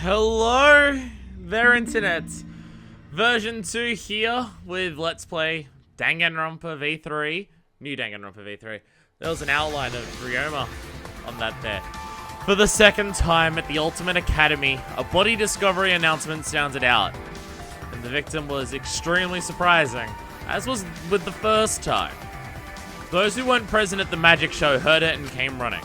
Hello there, internet. Version 2 here with Let's Play Danganronpa V3. New Danganronpa V3. There was an outline of Ryoma on that there. For the second time at the Ultimate Academy, a body discovery announcement sounded out. And the victim was extremely surprising, as was with the first time. Those who weren't present at the magic show heard it and came running.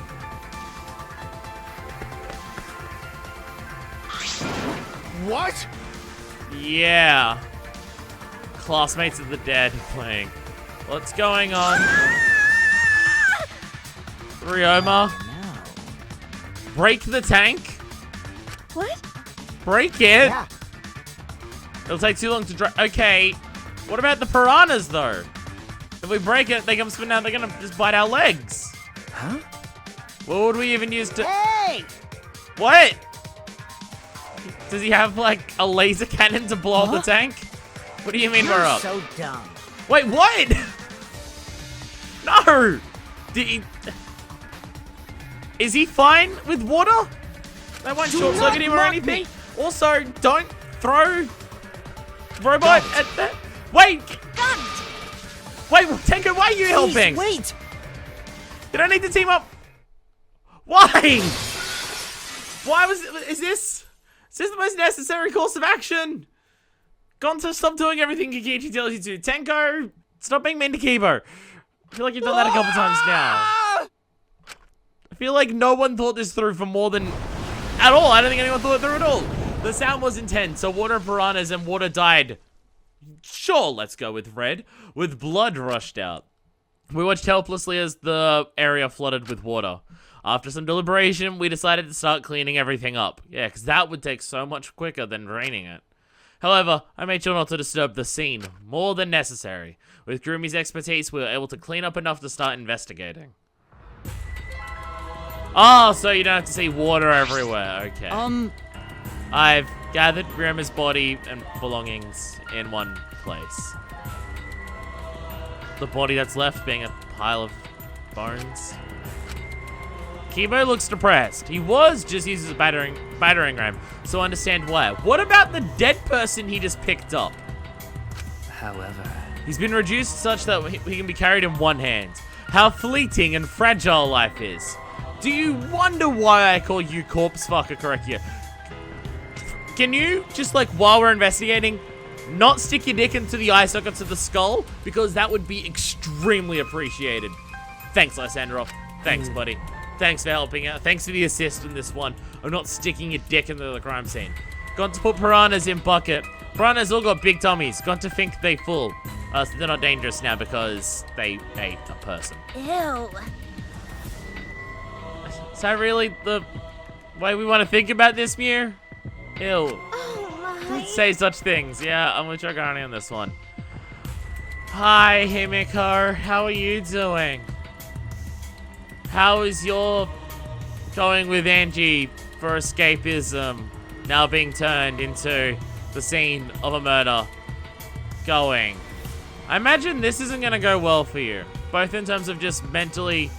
What? Yeah. Classmates of the Dead playing. What's going on? Ryoma? Break the tank? What? Break it? Yeah. It'll take too long to dry. Okay. What about the piranhas, though? If we break it, they come spin out, they're gonna just bite our legs. Huh? What would we even use to... Hey! What? Does he have, like, a laser cannon to blow up the tank? What do you mean we're up? So dumb. Wait, what? No! Did he... Is he fine with water? They won't short circuit him or anything. Also, don't throw robot at that. Wait! Wait, Tenko, why are you helping? Wait! You don't need to team up. Why? Why is this the most necessary course of action? Gonta, stop doing everything Kikichi tells you to. Tenko, stop being mean to Kibo. I feel like you've done that a couple times now. I feel like no one thought this through for more than... At all. I don't think anyone thought it through at all. The sound was intense, so water piranhas and water died. Sure, let's go with red. With blood rushed out. We watched helplessly as the area flooded with water. After some deliberation, we decided to start cleaning everything up. Yeah, because that would take so much quicker than draining it. However, I made sure not to disturb the scene, more than necessary. With Gurumi's expertise, we were able to clean up enough to start investigating. Oh, so you don't have to see water everywhere. Okay. I've gathered Gurumi's body and belongings in one place. The body that's left being a pile of bones. Kibo looks depressed. He was just used as a battering ram, so I understand why. What about the dead person he just picked up? However... He's been reduced such that he can be carried in one hand. How fleeting and fragile life is. Do you wonder why I call you corpse fucker correct here? Can you, just like while we're investigating, not stick your dick into the eye sockets of the skull? Because that would be extremely appreciated. Thanks, Lysandrov. Thanks, buddy. Thanks for helping out. Thanks for the assist in this one. I'm not sticking your dick into the crime scene. Gone to put piranhas in bucket. Piranhas all got big tummies. Gone to think they full. So they're not dangerous now because they ate a person. Ew. Is that really the way we want to think about this, Mew? Ew. Oh my. Don't say such things. Yeah, I'm gonna try Garni on this one. Hi, Himiko. How are you doing? How is your going with Angie for escapism now being turned into the scene of a murder going? I imagine this isn't gonna go well for you, both in terms of just mentally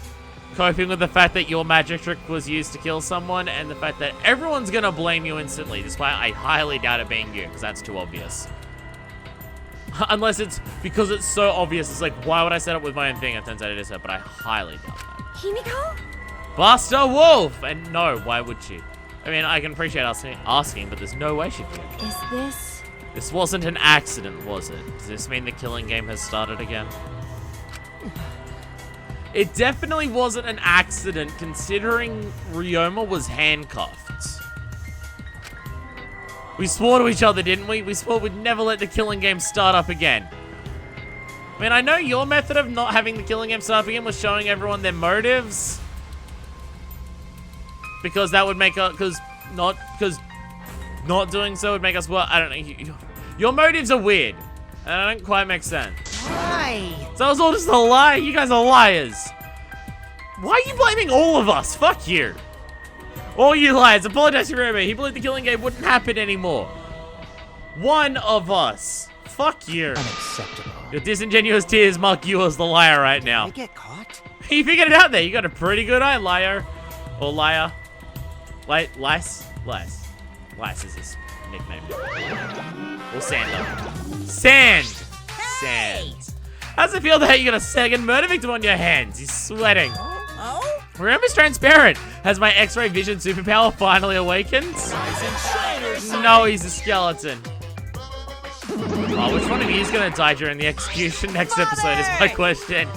coping with the fact that your magic trick was used to kill someone and the fact that everyone's gonna blame you instantly, despite I highly doubt it being you, because that's too obvious. Unless it's because it's so obvious, it's like, why would I set up with my own thing? It turns out it is her, but I highly doubt that. Himiko? Buster Wolf! And no, why would she? I mean, I can appreciate asking, but there's no way she'd be okay. Is this... This wasn't an accident, was it? Does this mean the killing game has started again? It definitely wasn't an accident, considering Ryoma was handcuffed. We swore to each other, didn't we? We swore we'd never let the killing game start up again. I mean, I know your method of not having the killing game start up again was showing everyone their motives. Because that would make us, because not doing so would make us, well, I don't know. Your motives are weird. And I don't quite make sense. Why? So it was all just a lie? You guys are liars. Why are you blaming all of us? Fuck you. All you liars. Apologize to Ryoma. He believed the killing game wouldn't happen anymore. One of us. Fuck you. Unacceptable. Your disingenuous tears mark you as the liar right now. I get caught? You figured it out there. You got a pretty good eye, liar. Or liar. Lice. Lice is his nickname. Or Sander. Sand! Sand. How's it feel that you got a second murder victim on your hands? He's sweating. Oh? Remember's transparent. Has my X-ray vision superpower finally awakened? No, he's a skeleton. Oh, which one of you is gonna die during the execution next episode is my question.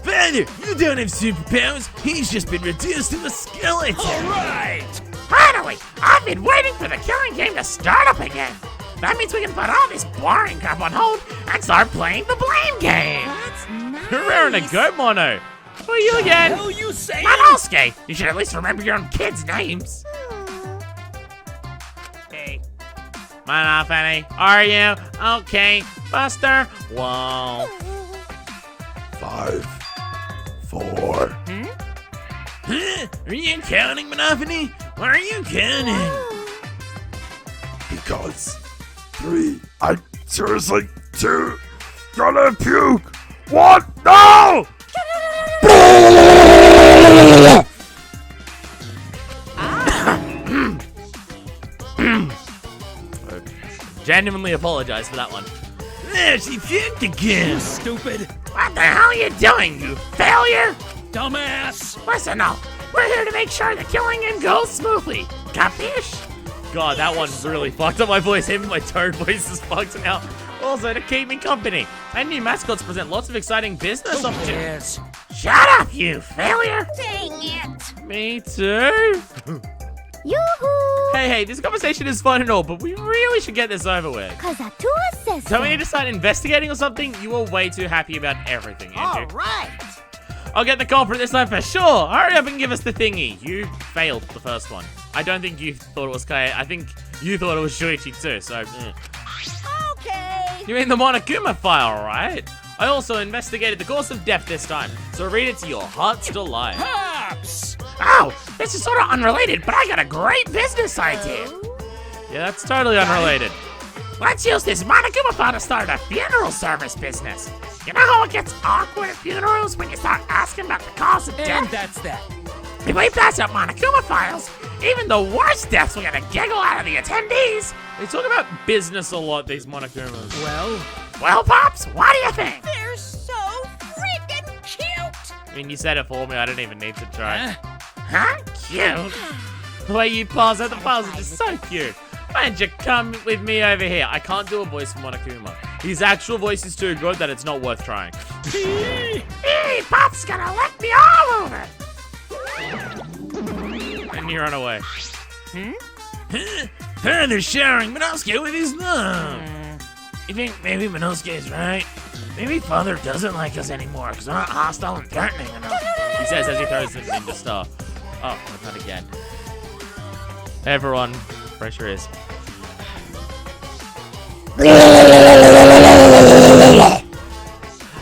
Father, you don't have superpowers. He's just been reduced to a skeleton. Alright! Finally, I've been waiting for the killing game to start up again. That means we can put all this boring crap on hold and start playing the blame game. That's nice. You're wearing a goat mono. Who are you again? Hell you say? Manosuke. You should at least remember your own kids' names. Hey. Manafani, are you? Okay. Buster. Whoa. 5, 4. Are you counting, Manafani? Why are you counting? Because 3. I seriously 2. Gonna puke. 1. No! Genuinely apologize for that one. There, she puked again. Stupid. What the hell are you doing, you failure? Dumbass. Listen up. We're here to make sure the killing game goes smoothly. Capiche? God, that one really fucked up my voice. Even my toad voice is fucked now. Also, to keep me company. And new mascots present lots of exciting business opportunities. Shut up, you failure! Dang it. Me too. Yoo-hoo. Hey, this conversation is fun and all, but we really should get this over with. Cause a tour says So we need to start investigating or something? You are way too happy about everything, Andrew. Alright! I'll get the culprit this time for sure. Hurry up and give us the thingy. You failed the first one. I don't think you thought it was Kai. I think you thought it was Shuichi too, so... Okay! You mean the Monokuma file, right? I also investigated the cause of death this time, so read it to your heart's delight. Pops! Oh, this is sort of unrelated, but I got a great business idea. Yeah, that's totally unrelated. Let's use this Monokuma file to start a funeral service business. You know how it gets awkward at funerals when you start asking about the cause of And death? that's that. If we pass up Monokuma files, even the worst deaths will get a giggle out of the attendees. They talk about business a lot, these Monokumas. Well, Pops, what do you think? They're so freaking cute! I mean, you said it for me, I don't even need to try. huh? Huh? Cute? The way you pause out the files is just so cute. Why don't you come with me over here? I can't do a voice for Monokuma. His actual voice is too good that it's not worth trying. Hey, Pop's gonna lick me all over! And you run away. They're sharing Minosuke with his mom. You think maybe Minosuke is right? Maybe Father doesn't like us anymore because we're not hostile and threatening enough. He says as he throws the ninja star. Oh, not again. Hey everyone, pressure is.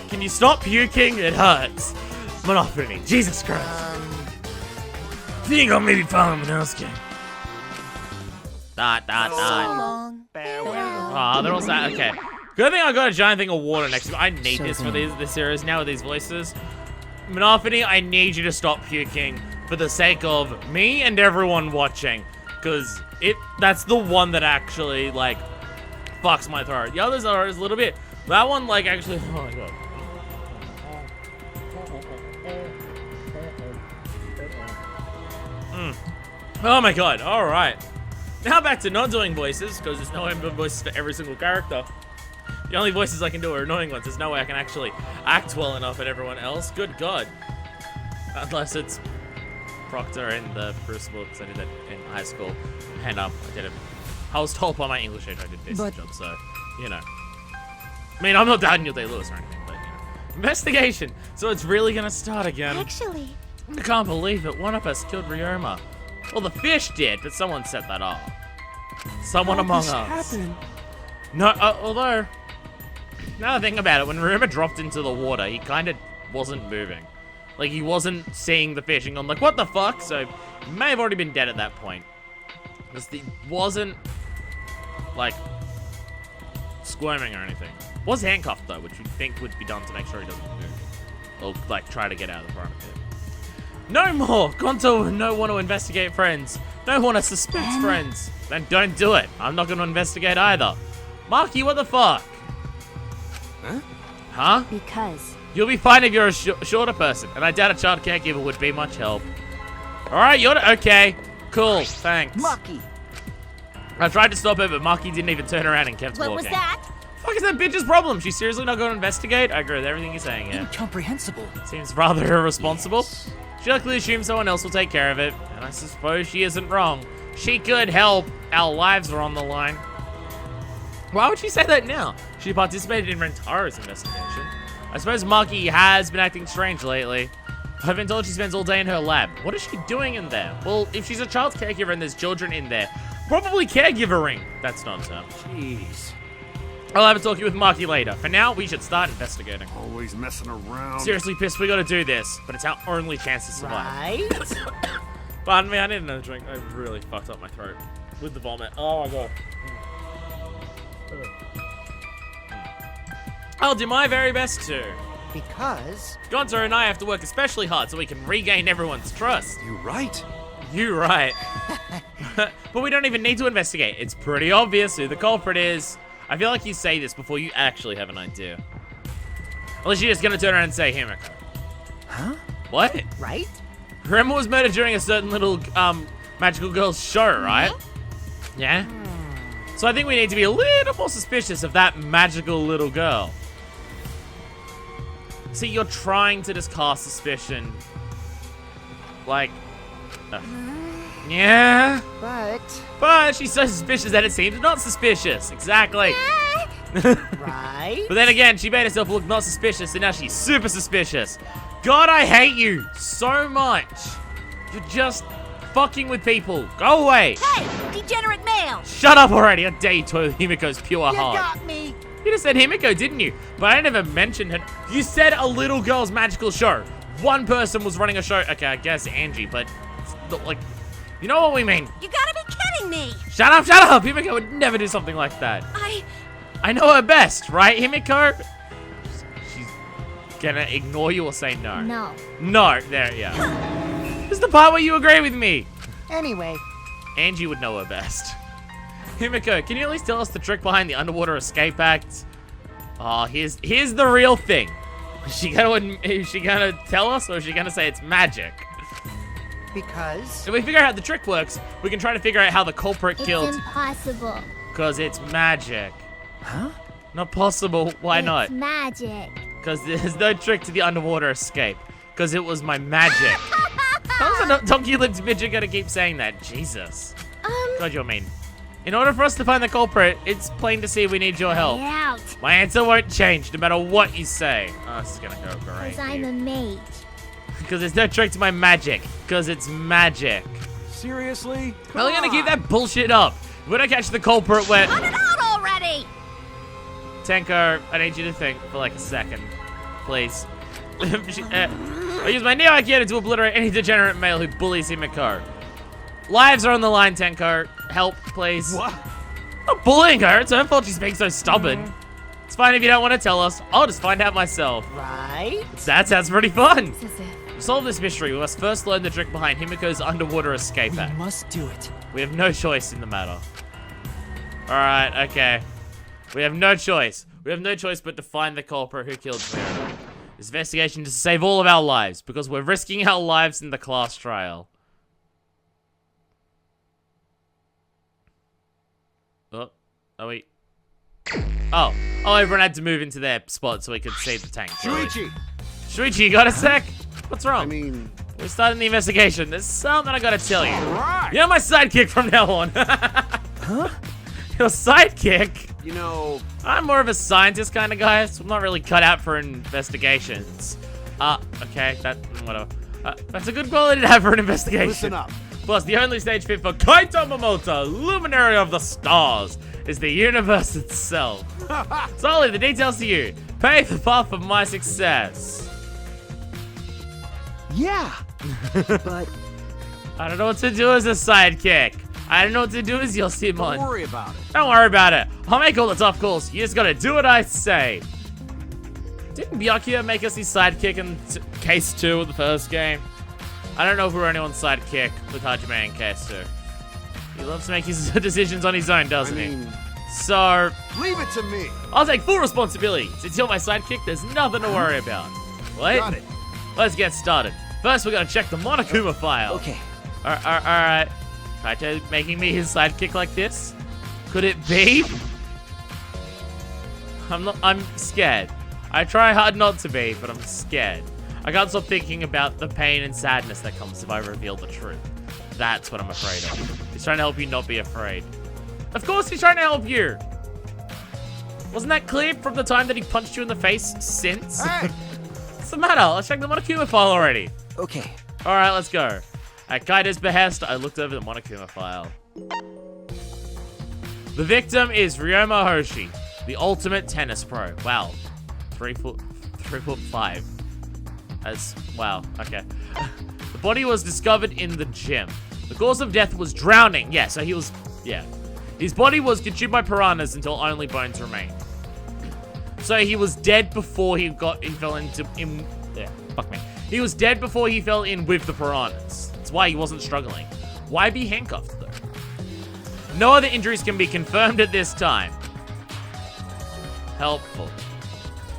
Can you stop puking? It hurts. Monopoly, Jesus Christ. Think I'll maybe follow Minosuke. Dot. Long. Ah, they're all sad. Okay. Good thing I got a giant thing of water next to me. I need this for this series now with these voices. Monopoly, I need you to stop puking for the sake of me and everyone watching. Because that's the one that actually, like, fucks my throat. The others are a little bit. That one, like, actually, oh my god. Oh my god, alright. Now back to not doing voices, because there's no way I'm doing voices for every single character. The only voices I can do are annoying ones. There's no way I can actually act well enough at everyone else. Good god. Unless it's Proctor in the Crucible, because I did that in high school. And I was told by my English teacher I did this job, so, you know. I mean, I'm not Daniel Day-Lewis or anything, but, you know. Investigation! So it's really gonna start again. Actually, I can't believe it. One of us killed Ryoma. Well, the fish did, but someone set that off. Someone among us. No, although, now I think about it, when Ryoma dropped into the water, he kind of wasn't moving. Like, he wasn't seeing the fish and going like, what the fuck? So, he may have already been dead at that point. Because he wasn't, like, squirming or anything. Was handcuffed, though, which you'd think would be done to make sure he doesn't move. Or, like, try to get out of the front of him. No more. Gonto no want to investigate friends. No want to suspect friends. Then don't do it. I'm not going to investigate either. Marky, what the fuck? Huh? Huh? Because You'll be fine if you're a shorter person, and I doubt a child caregiver would be much help. Alright, you're okay. Cool, thanks. Mucky. I tried to stop her, but Marky didn't even turn around and kept What walking. was that? Fuck is that bitch's problem? She's seriously not going to investigate? I agree with everything you're saying, yeah. Incomprehensible. Seems rather irresponsible. She likely assumes someone else will take care of it, and I suppose she isn't wrong. She could help. Our lives are on the line. Why would she say that now? She participated in Rentaro's investigation. I suppose Marky has been acting strange lately. I've been told she spends all day in her lab. What is she doing in there? Well, if she's a child caregiver and there's children in there, probably caregivering. That's not a term. Jeez. I'll have a talk with Marky later. For now, we should start investigating. Always messing around. Seriously, Piss, we gotta do this. But it's our only chance to survive. Right? Pardon me, I need another drink. I really fucked up my throat with the vomit. Oh my god. I'll do my very best too. Because Gonzo and I have to work especially hard so we can regain everyone's trust. You right? You right. But we don't even need to investigate. It's pretty obvious who the culprit is. I feel like you say this before you actually have an idea. Unless you're just gonna turn around and say Himiko. Huh? What? Right? Rema was murdered during a certain little magical girl's show, right? Yeah? So I think we need to be a little more suspicious of that magical little girl. See, you're trying to just cast suspicion. Like, yeah. But she's so suspicious that it seems not suspicious. Exactly. Right? But then again, she made herself look not suspicious, and now she's super suspicious. God, I hate you so much. You're just fucking with people. Go away. Hey, degenerate male! Shut up already. How dare you toy with Himiko's pure You heart. got me! You just said Himiko, didn't you? But I never mentioned her. You said a little girl's magical show. One person was running a show. Okay, I guess Angie, but like, you know what we mean. You gotta be kidding me! Shut up, shut up. Himiko would never do something like that. I know her best, right, Himiko? She's gonna ignore you or say no. no. No, there, yeah. This is the part where you agree with me. Anyway, Angie would know her best. Himiko, can you at least tell us the trick behind the underwater escape act? Oh, here's the real thing. Is she gonna tell us, or is she gonna say it's magic? because If we figure out how the trick works, we can try to figure out how the culprit It's killed. impossible. Because it's magic. huh? Not possible. Why not? It's magic. Because there's no trick to the underwater escape. Because it was my magic. How's a donkey-lipped midget gonna keep saying that? Jesus. God, you're mean. In order for us to find the culprit, it's plain to see we need your help. Get out. My answer won't change no matter what you say. Oh, this is gonna go great. Because I'm a mage. Because there's no trick to my magic. Because it's magic. Seriously? How are we gonna keep that bullshit up? If we don't catch the culprit, we're... Cut it out already! Tenko, I need you to think for like a second. Please. I use my Neo IQ to obliterate any degenerate male who bullies Himiko. Lives are on the line, Tenko. Help, please. What? Not bullying her. It's her fault she's being so stubborn. It's fine if you don't want to tell us. I'll just find out myself. Right? That sounds pretty fun. To solve this mystery, we must first learn the trick behind Himiko's underwater escape we act. must do it. We have no choice in the matter. Alright, okay. We have no choice. We have no choice but to find the culprit who killed Mira. This investigation is to save all of our lives, because we're risking our lives in the class trial. Oh, are we? Oh, everyone had to move into their spot so we could see the tank. Shuichi! Shuichi, you got a sec? What's wrong? I mean, We're starting the investigation. There's something I gotta tell you. right! You're my sidekick from now on. Huh? Your sidekick? You know, I'm more of a scientist kind of guy, so I'm not really cut out for investigations. Okay, whatever. That's a good quality to have for an investigation. listen up. Plus, the only stage fit for Kaito Momoto, luminary of the stars, is the universe itself. So I'll leave the details to you. Pave the path for my success. Yeah. But I don't know what to do as a sidekick. I don't know what to do as your Don't Simon. worry about it. Don't worry about it. I'll make all the tough calls. You just gotta do what I say. Didn't Byakuya make us his sidekick in case 2 of the first game? I don't know if we're anyone's sidekick with Hajime and Kesu. He loves to make his decisions on his own, doesn't he? So, Leave it to me. I'll take full responsibility. Since you're my sidekick, there's nothing to worry about. Wait, Got it. let's get started. First, we gotta check the Monokuma file. Okay. Alright. Kaito making me his sidekick like this? Could it be? I'm scared. I try hard not to be, but I'm scared. I can't stop thinking about the pain and sadness that comes if I reveal the truth. That's what I'm afraid of. He's trying to help you not be afraid. Of course he's trying to help you! Wasn't that clear from the time that he punched you in the face since? Hey! What's the matter? Let's check the Monokuma file already. Okay. Alright, let's go. At Kaito's behest, I looked over the Monokuma file. The victim is Ryoma Hoshi, the ultimate tennis pro. Wow. 3'5". Wow, okay. The body was discovered in the gym. The cause of death was drowning. Yeah, so he was, yeah. His body was consumed by piranhas until only bones remained. So he was dead before he fell into, fuck me. He was dead before he fell in with the piranhas. That's why he wasn't struggling. Why be handcuffed though? No other injuries can be confirmed at this time. Helpful.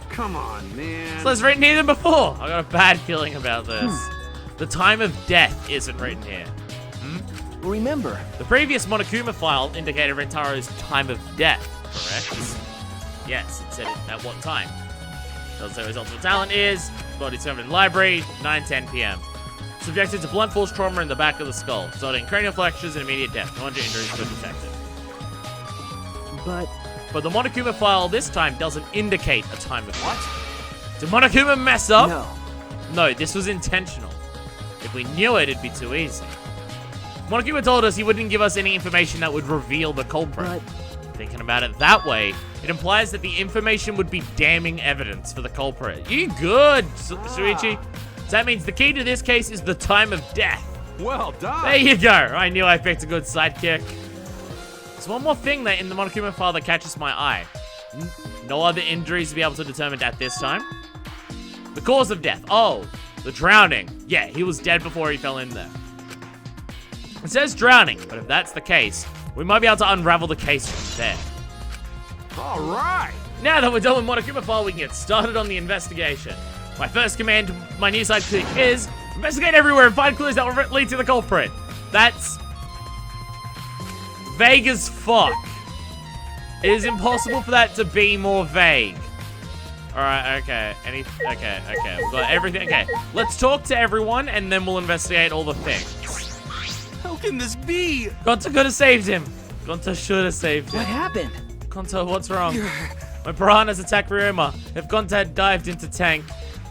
Come on, man. So it's written here than before. I got a bad feeling about this. The time of death isn't written here. Remember. The previous Monokuma file indicated Rentaro's time of death, correct? Yes, it said it at what time. Also, his ultimate talent is body discovered in the library, 9:10 p.m. Subjected to blunt force trauma in the back of the skull, resulting in cranial fractures and immediate death. No wonder injuries were detected. But the Monokuma file this time doesn't indicate a time of death. Did Monokuma mess up? no. No, this was intentional. If we knew it, it'd be too easy. Monokuma told us he wouldn't give us any information that would reveal the culprit. But Thinking about it that way, it implies that the information would be damning evidence for the culprit. You good, Shuichi? So that means the key to this case is the time of death. Well done. There you go. I knew I picked a good sidekick. There's one more thing that in the Monokuma file that catches my eye. No other injuries to be able to determine at this time. The cause of death. Oh, the drowning. Yeah, he was dead before he fell in there. It says drowning, but if that's the case, we might be able to unravel the case from there. All right. Now that we're done with Monokuma file, we can get started on the investigation. My first command to my new sidekick is investigate everywhere and find clues that will lead to the culprit. That's vague as fuck. It is impossible for that to be more vague. Alright, okay. Okay. We've got everything. Okay, let's talk to everyone and then we'll investigate all the things. How can this be? Gonta could have saved him. Gonta should have saved him. what happened? Gonta, what's wrong? My piranhas attacked Ryoma. If Gonta had dived into tank,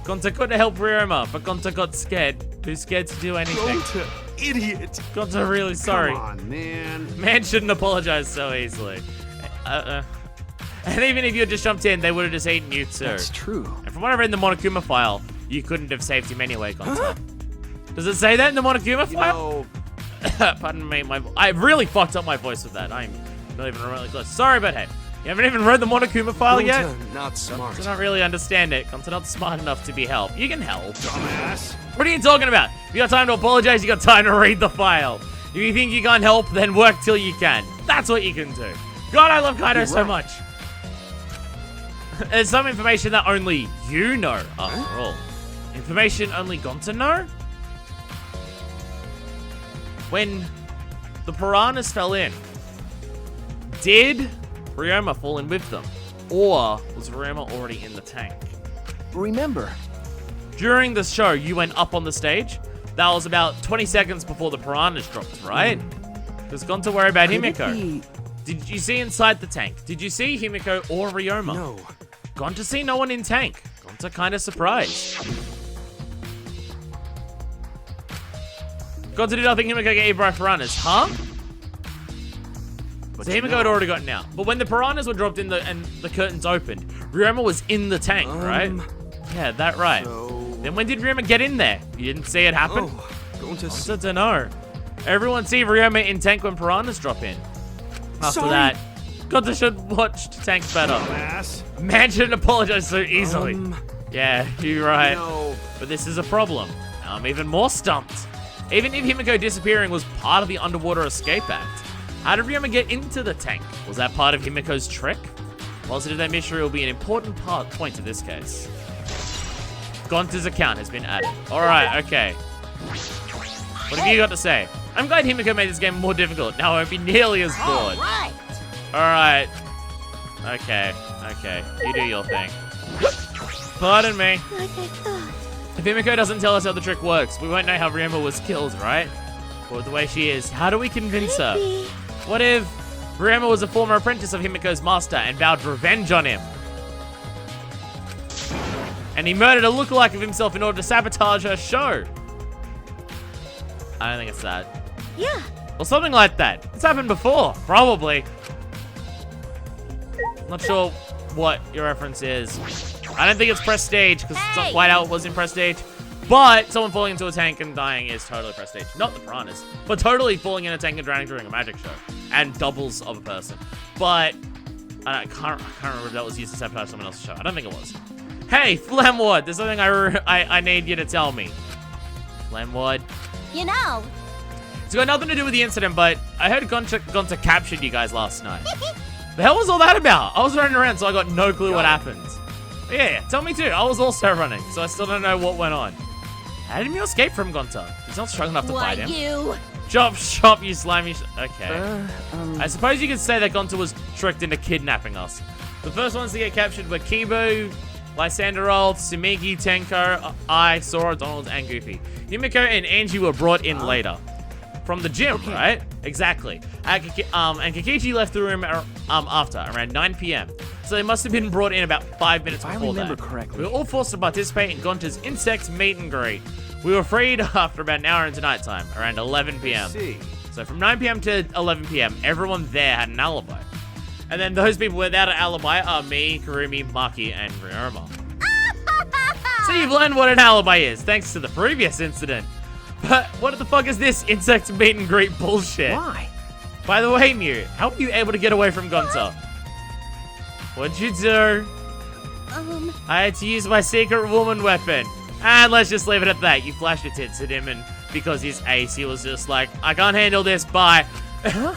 Gonta could have helped Ryoma, but Gonta got scared. Too scared to do anything. Gonta, idiot. Gonta really sorry. Come on, man. Man shouldn't apologize so easily. And even if you had just jumped in, they would have just eaten you too. That's true. And from what I read in the Monokuma file, you couldn't have saved him anyway, Gonta. Does it say that in the Monokuma file? Pardon me, I really fucked up my voice with that. I'm not even remotely close. Sorry, but hey, you haven't even read the Monokuma file yet? Gonta, not smart. I don't really understand it. Gonta not smart enough to be helped. You can help. Dumbass. What are you talking about? If you got time to apologize, you got time to read the file. If you think you can't help, then work till you can. That's what you can do. God, I love Kaito so much. There's some information that only you know, after all. Information only Gonta know? When the piranhas fell in, did Ryoma fall in with them? Or was Ryoma already in the tank? Remember. During the show, you went up on the stage. That was about 20 seconds before the piranhas dropped, right? Because Gonta worry about Could it Himiko. be- Did you see inside the tank? Did you see Himiko or Ryoma? No. Gonta see no one in tank. Gonta kind of surprised. Gonta did nothing. Himiko get eaten by piranhas, huh? So Himiko had already gotten out. But when the piranhas were dropped in and the curtains opened, Ryoma was in the tank, right? Yeah, that right. So... Then when did Ryoma get in there? You didn't see it happen? Oh, Gonta... Gonta don't know. Everyone see Ryoma in tank when piranhas drop in. After Sorry. that, Gonta should watch tank better. Dumbass. Man shouldn't apologize so easily. Yeah, you're right. No. But this is a problem. Now I'm even more stumped. Even if Himiko disappearing was part of the underwater escape act, how did Ryoma get into the tank? Was that part of Himiko's trick? Positive that mystery will be an important point of this case. Gonta's account has been added. Alright, okay. What have you got to say? I'm glad Himiko made this game more difficult. Now I won't be nearly as bored. Right. Alright. Okay. You do your thing. Pardon me. Like I thought. If Himiko doesn't tell us how the trick works, we won't know how Ryoma was killed, right? Or the way she is. How do we convince her? Maybe. What if Ryoma was a former apprentice of Himiko's master and vowed revenge on him? And he murdered a lookalike of himself in order to sabotage her show. I don't think it's that. Yeah. Or something like that. It's happened before, probably. Not sure what your reference is. I don't think it's Prestige, because it's not quite how it was in Prestige. But someone falling into a tank and dying is totally Prestige. Not the piranhas, but totally falling in a tank and drowning during a magic show. And doubles of a person. But I can't remember if that was used to sabotage someone else's show. I don't think it was. Hey, Flamwood, there's something I need you to tell me. Flamwood. You know. It's got nothing to do with the incident, but I heard Gonta captured you guys last night. The hell was all that about? I was running around, so I got no clue what happened. Yeah, tell me too. I was also running, so I still don't know what went on. How did you escape from Gonta? He's not strong enough to fight him. You? Chop, you slimy okay. I suppose you could say that Gonta was tricked into kidnapping us. The first ones to get captured were Kibu, Lysanderol, Sumigi, Tenko, I, Sora, Donald, and Goofy. Himiko and Angie were brought in later. From the gym, right? Exactly. And Kikichi left the room after, around 9 p.m. So they must have been brought in about 5 minutes If I before remember that. correctly. We were all forced to participate in Gonta's insect meet and greet. We were freed after about an hour into nighttime, around 11 p.m. See. So from 9 p.m. to 11 p.m., everyone there had an alibi. And then those people without an alibi are me, Karumi, Maki, and Ryoma. So you've learned what an alibi is, thanks to the previous incident. But what the fuck is this insect meet and greet bullshit? Why? By the way, Mew, how were you able to get away from Gonta? What'd you do? I had to use my secret woman weapon. And let's just leave it at that. You flashed your tits at him, and because he's ace, he was just like, I can't handle this, bye. Huh?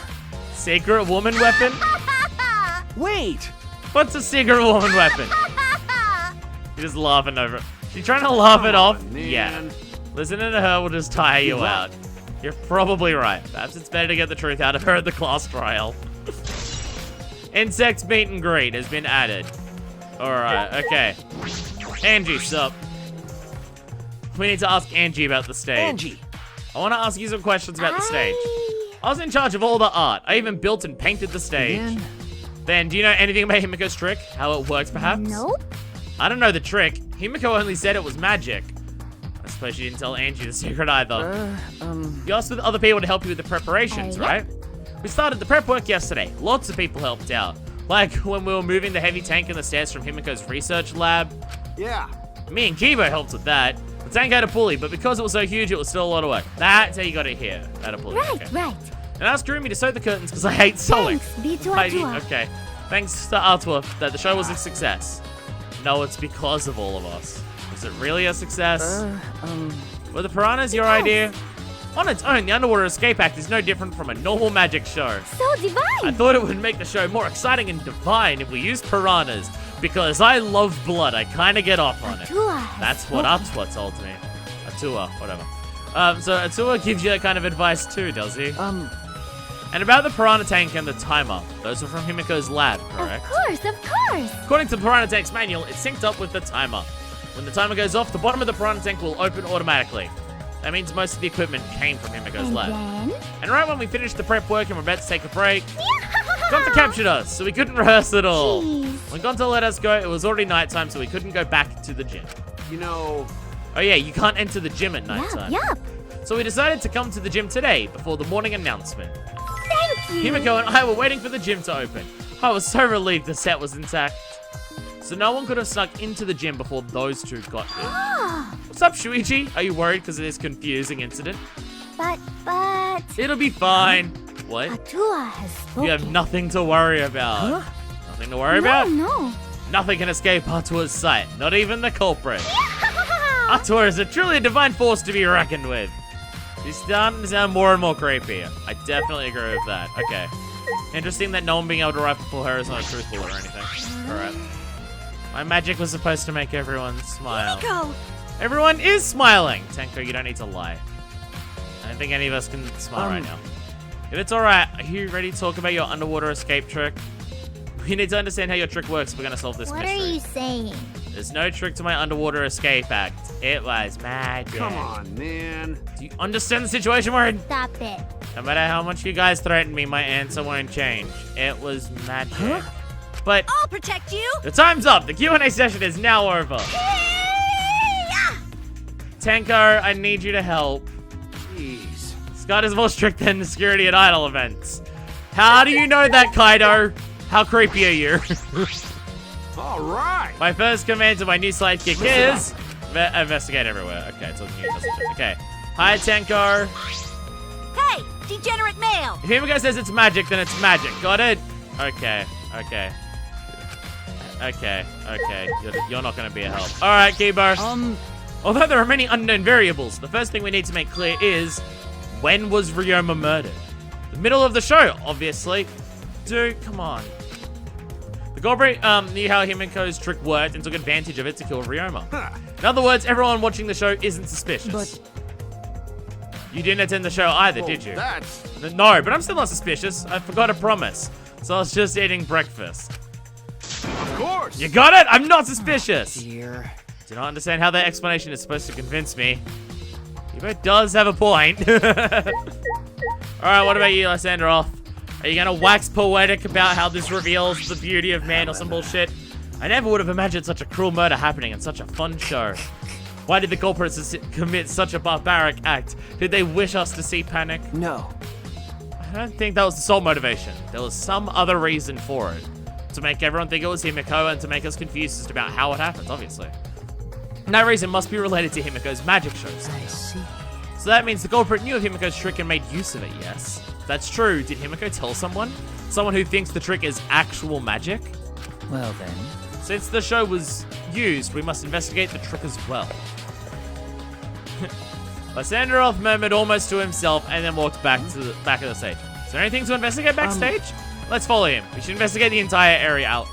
Secret woman weapon? Wait! What's a secret woman weapon? You're just laughing over it. You trying to laugh it off? man. Yeah. Listening to her will just tire you out. You're probably right. Perhaps it's better to get the truth out of her at the class trial. Insect meet and greet has been added. Alright, okay. Angie, sup? We need to ask Angie about the stage. Angie! I want to ask you some questions about the stage. I was in charge of all the art. I even built and painted the stage. Again? Then, do you know anything about Himiko's trick? How it works, perhaps? Nope. I don't know the trick. Himiko only said it was magic. I suppose she didn't tell Angie the secret either. You asked with other people to help you with the preparations, Yeah. right? We started the prep work yesterday. Lots of people helped out. Like when we were moving the heavy tank and the stairs from Himiko's research lab. Yeah. Me and Kibo helped with that. The tank had a pulley, but because it was so huge, it was still a lot of work. That's how you got it here. Had a pulley. Right, Okay. right. And I asked Karumi to sew the curtains because I hate sewing. Thanks, be to Heidi, Atua. okay. Thanks to Atua that the show was a success. No, it's because of all of us. Was it really a success? Were the piranhas your idea? On its own, the Underwater Escape Act is no different from a normal magic show. So I divine. thought it would make the show more exciting and divine if we used piranhas. Because I love blood, I kinda get off on it. Atua has That's what spoken. Atua told me. Atua, whatever. So Atua gives you that kind of advice too, does he? And about the piranha tank and the timer. Those are from Himiko's lab, correct? Of course. According to the piranha tank's manual, it's synced up with the timer. When the timer goes off, the bottom of the piranha tank will open automatically. That means most of the equipment came from Himiko's And lab. then? And right when we finished the prep work and we're about to take a break, Gonta captured us, so we couldn't rehearse at all. Jeez. When Gonta let us go, it was already nighttime, so we couldn't go back to the gym. You know, Oh yeah, you can't enter the gym at nighttime. Yup. So we decided to come to the gym today, before the morning announcement. Thank you. Himiko and I were waiting for the gym to open. I was so relieved the set was intact. So no one could have snuck into the gym before those two got here. Ah, What's up, Shuichi? Are you worried because of this confusing incident? but It'll be fine. What? Atua has spoken. You have nothing to worry about. Nothing to worry about? No. Nothing can escape Atua's sight, not even the culprit. Atua is a truly divine force to be reckoned with. She's starting to sound more and more creepy. I definitely agree with that. Okay. Interesting that no one being able to arrive before her is not a truth bullet or anything. Alright. My magic was supposed to make everyone smile. Himiko! Everyone is smiling! Tenko, you don't need to lie. I don't think any of us can smile right now. If it's alright, are you ready to talk about your underwater escape trick? We need to understand how your trick works if we're going to solve this What mystery. are you saying? There's no trick to my underwater escape act. It was magic. Come on, man. Do you understand the situation we're in? Stop it. No matter how much you guys threaten me, my answer won't change. It was magic. But I'll protect you! the time's up. The Q&A session is now over. Yeah! Tenko, I need you to help. Jeez. Scott is more strict than the security at idol events. How do you know that, Kaido? How creepy are you? All right. My first command to my new sidekick is investigate everywhere. Okay, it's all new. Okay. Hi, Tenko. Hey, degenerate male! If Himiko says it's magic, then it's magic. Got it? Okay. You're not gonna be a help. All right, Kibo. Although there are many unknown variables, the first thing we need to make clear is when was Ryoma murdered? The middle of the show, obviously. Dude, come on. The Goldberg knew how Himiko's trick worked and took advantage of it to kill Ryoma. In other words, everyone watching the show isn't suspicious. You didn't attend the show either, did you? That's... No, but I'm still not suspicious. I forgot a promise. So I was just eating breakfast. Of course. You got it? I'm not suspicious. Dear. Do not understand how that explanation is supposed to convince me. Himo does have a point. Alright, what about you, Lysander? Are you gonna wax poetic about how this reveals the beauty of man or some bullshit? I never would have imagined such a cruel murder happening in such a fun show. Why did the culprits commit such a barbaric act? Did they wish us to see panic? No. I don't think that was the sole motivation. There was some other reason for it. To make everyone think it was Himiko and to make us confused as about how it happened, obviously. And that reason must be related to Himiko's magic shows. I see. So that means the culprit knew of Himiko's trick and made use of it, yes? If that's true, did Himiko tell someone? Someone who thinks the trick is actual magic? Well then. Since the show was used, we must investigate the trick as well. Lysander murmured almost to himself and then walked back to the back of the stage. Is there anything to investigate backstage? Let's follow him. We should investigate the entire area.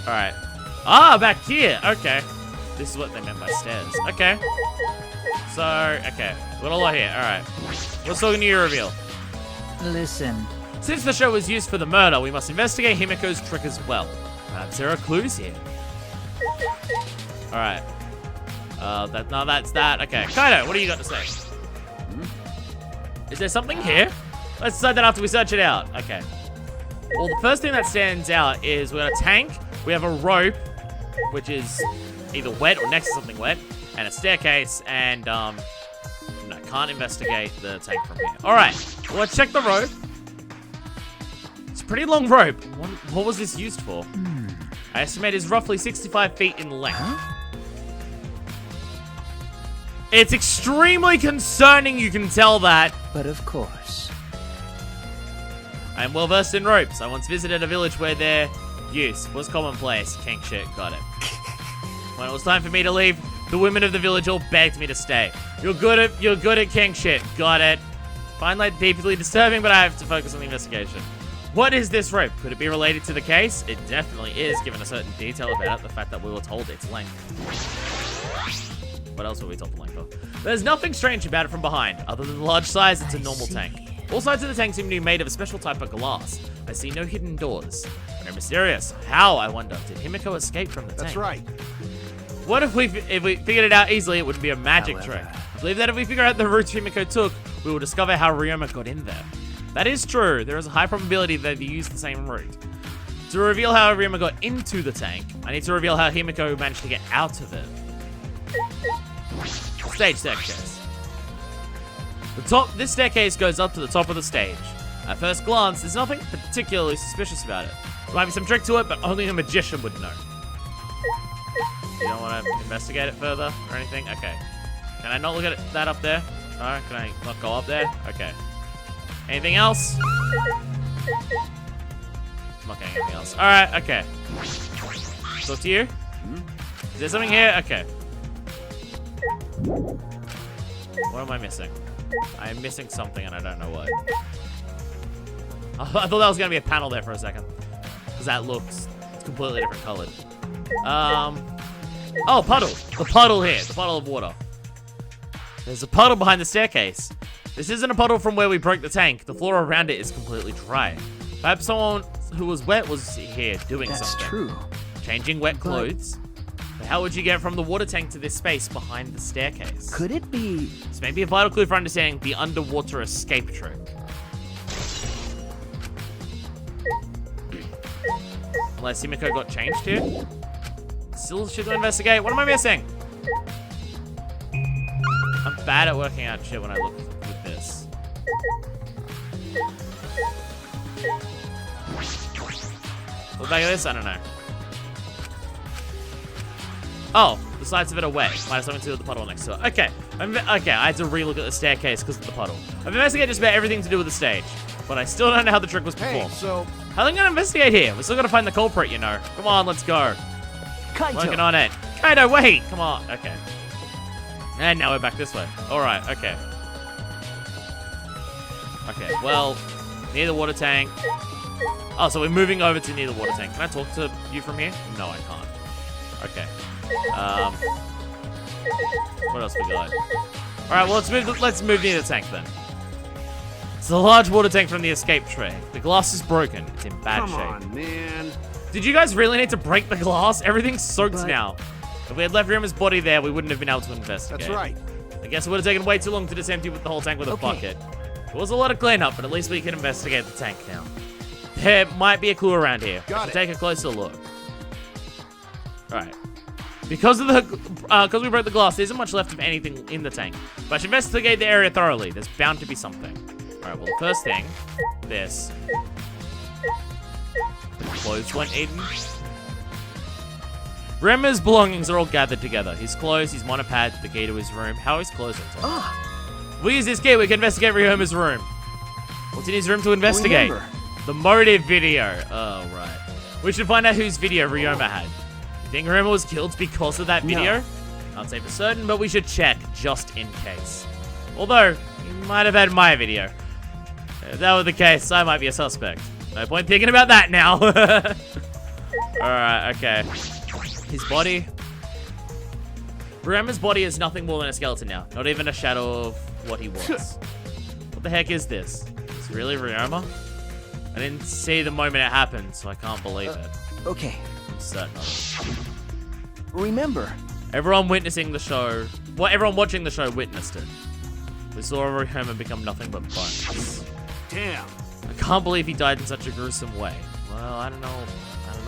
Alright. Ah, back here. Okay. This is what they meant by stairs. Okay. So, okay. We got a lot here. Alright. What's the new reveal? Listen. Since the show was used for the murder, we must investigate Himiko's trick as well. Perhaps there are clues here. Alright. That's that. Okay. Kaido, what do you got to say? Is there something here? Let's decide that after we search it out. Okay. Well, the first thing that stands out is we got a tank, we have a rope, which is either wet or next to something wet, and a staircase, and, no, can't investigate the tank from here. Alright, well, let's check the rope. It's a pretty long rope. What was this used for? I estimate it's roughly 65 feet in length. It's extremely concerning, you can tell that. But of course. I am well versed in ropes. I once visited a village where their use was commonplace. King shit, got it. When it was time for me to leave, the women of the village all begged me to stay. You're good at king shit, got it. Find that deeply disturbing, but I have to focus on the investigation. What is this rope? Could it be related to the case? It definitely is, given a certain detail about it, the fact that we were told its length. What else were we told the length of? There's nothing strange about it from behind. Other than the large size, it's a normal tank. All sides of the tank seem to be made of a special type of glass. I see no hidden doors. Very mysterious. How, I wonder, did Himiko escape from the tank? That's right. What if we figured it out easily, it would be a magic trick. I believe that if we figure out the route Himiko took, we will discover how Ryoma got in there. That is true. There is a high probability that they used the same route. To reveal how Ryoma got into the tank, I need to reveal how Himiko managed to get out of it. Stage staircase. This staircase goes up to the top of the stage. At first glance, there's nothing particularly suspicious about it. There might be some trick to it, but only a magician would know. You don't want to investigate it further or anything? Okay. Can I not look at that up there? No? Can I not go up there? Okay. Anything else? I'm not getting anything else. Alright, okay. Talk to you? Is there something here? Okay. What am I missing? I am missing something and I don't know what. I thought that was going to be a panel there for a second. Because that looks completely different colored. Oh, puddle. The puddle here. The puddle of water. There's a puddle behind the staircase. This isn't a puddle from where we broke the tank. The floor around it is completely dry. Perhaps someone who was wet was here doing That's something. true. Changing wet clothes. But how would you get from the water tank to this space behind the staircase? Could it be? This may be a vital clue for understanding the underwater escape trick. Unless Himiko got changed here. Still should investigate. What am I missing? I'm bad at working out shit when I look with this. Look back at this? I don't know. Oh, the sides of it are wet. Might have something to do with the puddle next to it. Okay. Okay, I had to relook at the staircase because of the puddle. I've investigated just about everything to do with the stage, but I still don't know how the trick was Hey, performed. so How are they gonna investigate here? We're still gonna find the culprit, you know. Come on, let's go. Working on it. Kaito, wait! Come on. Okay. And now we're back this way. Alright, okay. Okay, well, near the water tank. Oh, so we're moving over to near the water tank. Can I talk to you from here? No, I can't. Okay. What else we got? Alright, well, let's move near the tank then. It's a large water tank from the escape tray. The glass is broken. It's in bad come shape. on, man. Did you guys really need to break the glass? Everything's soaked now. If we had left Ryuma's body there, we wouldn't have been able to investigate. That's right. I guess it would have taken way too long to just empty the whole tank with a bucket. It was a lot of cleanup, but at least we can investigate the tank now. There might be a clue around here. Got Let's it. take a closer look. Alright. Because we broke the glass, there isn't much left of anything in the tank. But I should investigate the area thoroughly. There's bound to be something. Alright, well, the first thing, this. Clothes went eaten. Ryuma's belongings are all gathered together. His clothes, his monopad, the key to his room. How are his clothes on top? We use this key, we can investigate Ryuma's room. What's in his room to investigate? Remember. The motive video. Oh, right. We should find out whose video Ryuma had. You think Ryuma was killed because of that video? Can't say for certain, but we should check just in case. Although, he might have had my video. If that were the case, I might be a suspect. No point thinking about that now. Alright, okay. His body. Ryuma's body is nothing more than a skeleton now. Not even a shadow of what he was. What the heck is this? Is it really Ryuma? I didn't see the moment it happened, so I can't believe it. Okay. I'm certain of it. Remember. Everyone witnessing the show, well, everyone watching the show witnessed it. We saw Ryuma become nothing but bones. Damn. I can't believe he died in such a gruesome way. Well, I don't know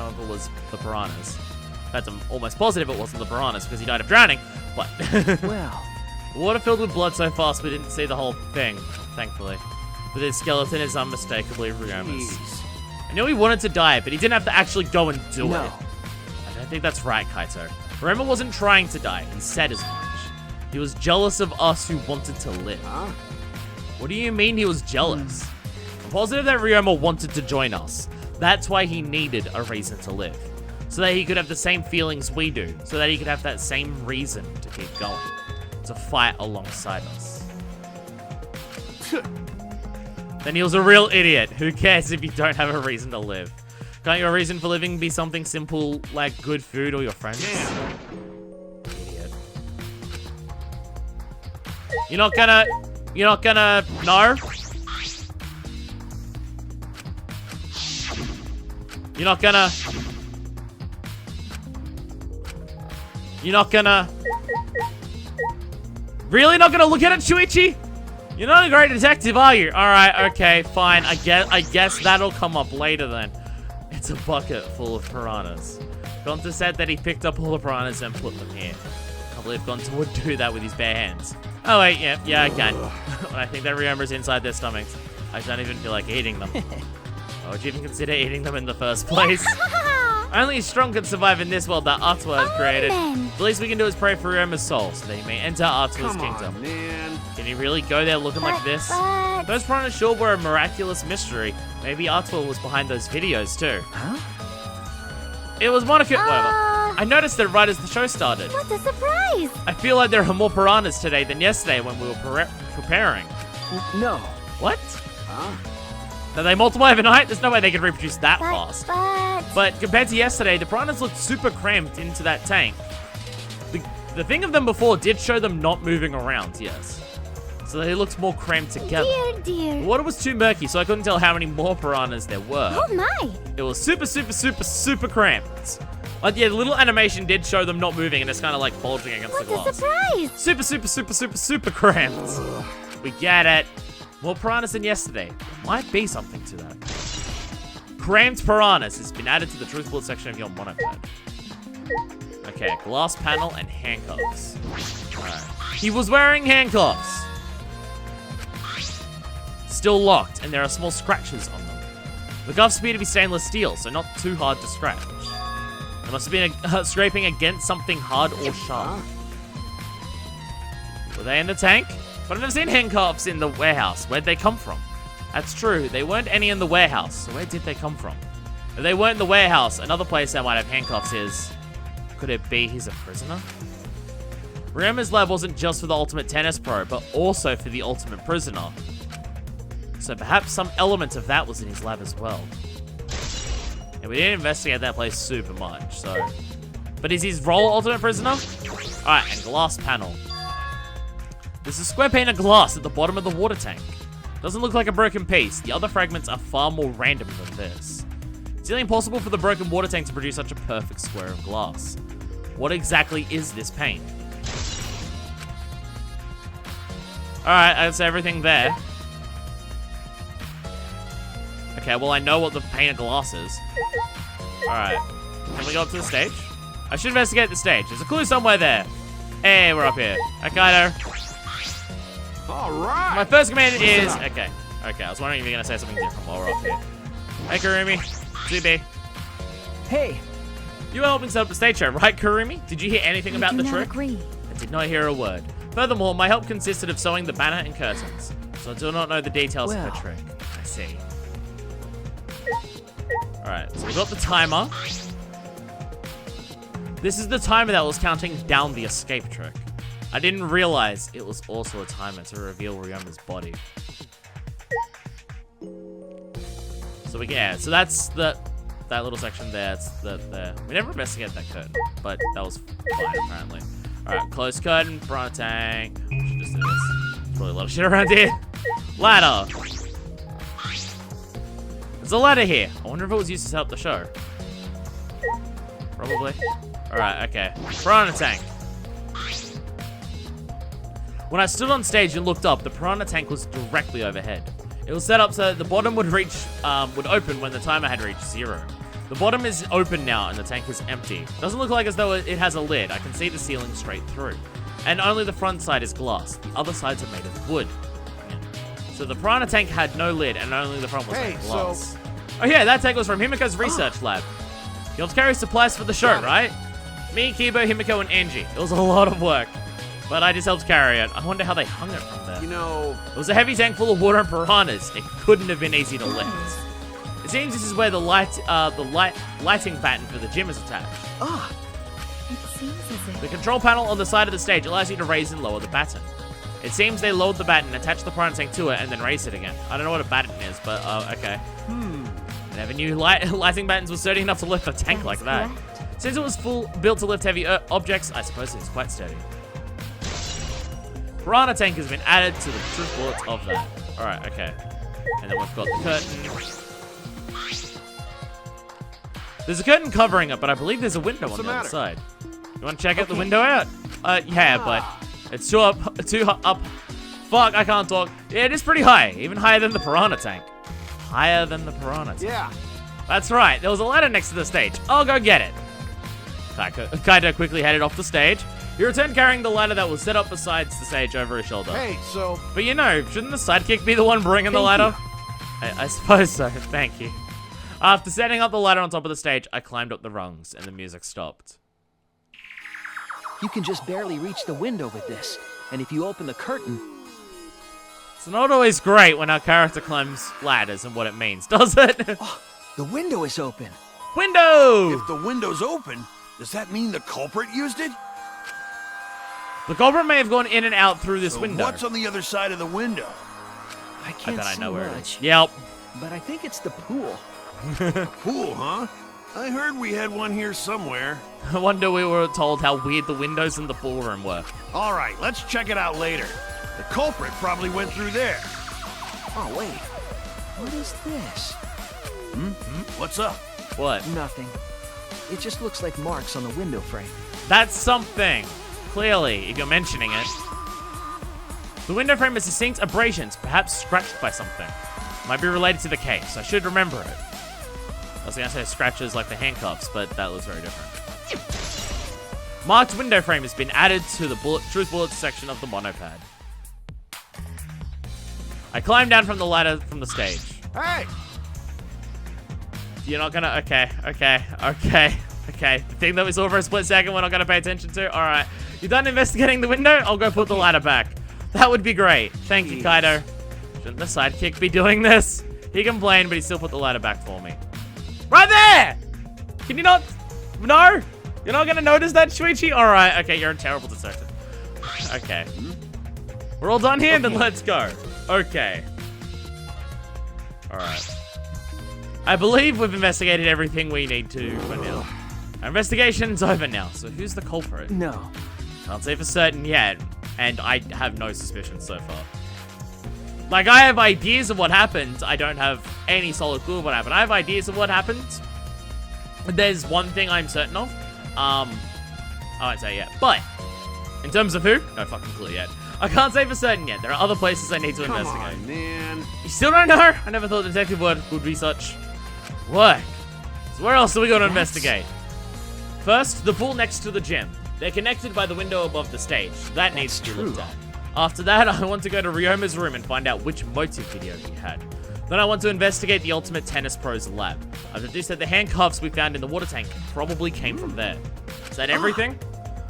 if it was the piranhas. In fact, I'm almost positive it wasn't the piranhas because he died of drowning, but... Well. The water filled with blood so fast we didn't see the whole thing, thankfully. But his skeleton is unmistakably Ryuma's. Jeez. I knew he wanted to die, but he didn't have to actually go and do No. it. I don't think that's right, Kaito. Ryuma wasn't trying to die. He said as much. He was jealous of us who wanted to live. Huh? What do you mean he was jealous? I'm positive that Ryuma wanted to join us. That's why he needed a reason to live. So that he could have the same feelings we do. So that he could have that same reason to keep going. To fight alongside us. Then he was a real idiot. Who cares if you don't have a reason to live? Can't your reason for living be something simple like good food or your friends? Damn. Idiot. You're not gonna no? You're not gonna really not gonna look at it, Shuichi? You're not a great detective, are you? Alright, okay, fine. I guess that'll come up later then. It's a bucket full of piranhas. Gonta said that he picked up all the piranhas and put them here. I can't believe Gonta would do that with his bare hands. Oh wait, yeah, I can. When I think that Ryuma's inside their stomachs, I don't even feel like eating them. Why would you even consider eating them in the first place? Only strong can survive in this world that Atwa has created. then. The least we can do is pray for Ryuma's soul, so that he may enter Atwa's Come kingdom. on, man. Can he really go there looking like this? But Those piranhas sure were a miraculous mystery. Maybe Atwa was behind those videos too. Huh? It was Monica. Whatever. I noticed it right as the show started. What a surprise! I feel like there are more piranhas today than yesterday when we were preparing. No. What? Do they multiply overnight? There's no way they can reproduce that But, fast. but... But compared to yesterday, the piranhas looked super cramped into that tank. The thing of them before did show them not moving around, yes. So they looked more cramped together. Dear, dear. The water was too murky, so I couldn't tell how many more piranhas there were. Oh my! It was super cramped. Like, yeah, the little animation did show them not moving, and it's kind of like bulging against the What a glass. surprise! Super cramped. We get it. More piranhas than yesterday. There might be something to that. Cramped piranhas has been added to the truth bullet section of your monopad. Okay, glass panel and handcuffs. Alright. He was wearing handcuffs. Still locked, and there are small scratches on them. The cuffs appear to be stainless steel, so not too hard to scratch. There must have been a scraping against something hard or sharp. Were they in the tank? But I've never seen handcuffs in the warehouse. Where'd they come from? That's true, they weren't any in the warehouse, so where did they come from? If they weren't in the warehouse, another place that might have handcuffs is... Could it be he's a prisoner? Ryuma's lab wasn't just for the Ultimate Tennis Pro, but also for the Ultimate Prisoner. So perhaps some element of that was in his lab as well. And we didn't investigate that place super much, so... But is his role Ultimate Prisoner? Alright, and glass panel. There's a square pane of glass at the bottom of the water tank. Doesn't look like a broken piece. The other fragments are far more random than this. It's nearly impossible for the broken water tank to produce such a perfect square of glass. What exactly is this pane? Alright, that's everything there. Okay, well I know what the pane of glass is. Alright. Can we go up to the stage? I should investigate the stage. There's a clue somewhere there. Hey, we're up here. Hokkaido. Alright. My first command is... Okay. Okay, I was wondering if you're going to say something different while we're up here. Hey, Kurumi. 2B. Hey, You were helping set up the stage show, right, Kurumi? Did you hear anything about the I do not trick? agree. I did not hear a word. Furthermore, my help consisted of sewing the banner and curtains, so I do not know the details of Well. her trick. I see. Alright, so we got the timer. This is the timer that was counting down the escape trick. I didn't realize it was also a timer to reveal Ryuma's body. So so that's that little section there. It's there. We never investigated that curtain, but that was fine apparently. Alright, close curtain, piranha tank. We should just do this. There's probably a lot of shit around here. Ladder. There's a ladder here. I wonder if it was used to set up the show. Probably. Alright, okay. Piranha tank. When I stood on stage and looked up, the piranha tank was directly overhead. It was set up so that the bottom would open when the timer had reached 0. The bottom is open now and the tank is empty. Doesn't look like as though it has a lid. I can see the ceiling straight through. And only the front side is glass. The other sides are made of wood. So the piranha tank had no lid and only the front was made of glass. Oh yeah, that tank was from Himiko's research lab. You helped carry supplies for the show, right? Me, Kibo, Himiko, and Angie. It was a lot of work. But I just helped carry it. I wonder how they hung it from there. You know... It was a heavy tank full of water and piranhas. It couldn't have been easy to lift. It seems this is where the lighting batten for the gym is attached. It seems as if... The control panel on the side of the stage allows you to raise and lower the batten. It seems they lowered the batten, attached the piranha tank to it, and then raised it again. I don't know what a batten is, but okay. I never knew lighting battens were sturdy enough to lift a tank like that. correct. Since it was built to lift heavy objects, I suppose it is quite sturdy. Piranha tank has been added to the truth bullets of that. Alright, okay. And then we've got the curtain. There's a curtain covering it, but I believe there's a window on the other side. You want to check out the window out? Yeah, but it's too up. Fuck, I can't talk. Yeah, it is pretty high. Even higher than the piranha tank. Higher than the piranha tank. Yeah. That's right. There was a ladder next to the stage. I'll go get it. Kaido quickly headed off the stage. He returned carrying the ladder that was set up beside the stage over his shoulder. Hey, so... But you know, shouldn't the sidekick be the one bringing the ladder? I suppose so. Thank you. After setting up the ladder on top of the stage, I climbed up the rungs and the music stopped. you can just barely reach the window with this. And if you open the curtain... It's not always great when our character climbs ladders and what it means, does it? Oh, the window is open. Window! If the window's open, Does that mean the culprit used it? The culprit may have gone in and out through this So window. what's on the other side of the window? I I can't bet I see know where it much, is. Yep. but I think it's the pool. Pool, huh? I heard we had one here somewhere. I wonder we were told how weird the windows in the ballroom were. All right, let's check it out later. The culprit probably went through there. Oh, wait. What is this? What's up? What? Nothing. It just looks like marks on the window frame. That's something. Clearly, if you're mentioning it. The window frame has distinct abrasions, perhaps scratched by something. Might be related to the case. I should remember it. I was gonna say scratches like the handcuffs, but that looks very different. Marked window frame has been added to the truth bullets section of the monopad. I climbed down from the ladder from the stage. Hey! You're not gonna... Okay. The thing that we saw for a split second we're not gonna pay attention to? Alright. You done investigating the window? I'll go put the ladder back. That would be great. Thank you, Kaido. Shouldn't the sidekick be doing this? He complained, but he still put the ladder back for me. Right there! Can you not... No? You're not gonna notice that, Shuichi? Alright, okay, you're a terrible detective. Okay. We're all done here, then let's go. Okay. Alright. I believe we've investigated everything we need to for now. Our investigation's over now, so who's the culprit? No. Can't say for certain yet, and I have no suspicions so far. Like, I have ideas of what happened. I don't have any solid clue of what happened. I have ideas of what happened. There's one thing I'm certain of. I won't say yet. But, in terms of who? No fucking clue yet. I can't say for certain yet. There are other places I need to Come investigate. on, man. You still don't know? I never thought detective work would be such work. So where else are we going to investigate? First, the pool next to the gym. They're connected by the window above the stage. That needs to be looked at. After that, I want to go to Ryoma's room and find out which motive video he had. Then I want to investigate the Ultimate Tennis Pro's lab. I've deduced that the handcuffs we found in the water tank probably came from there. Is that everything?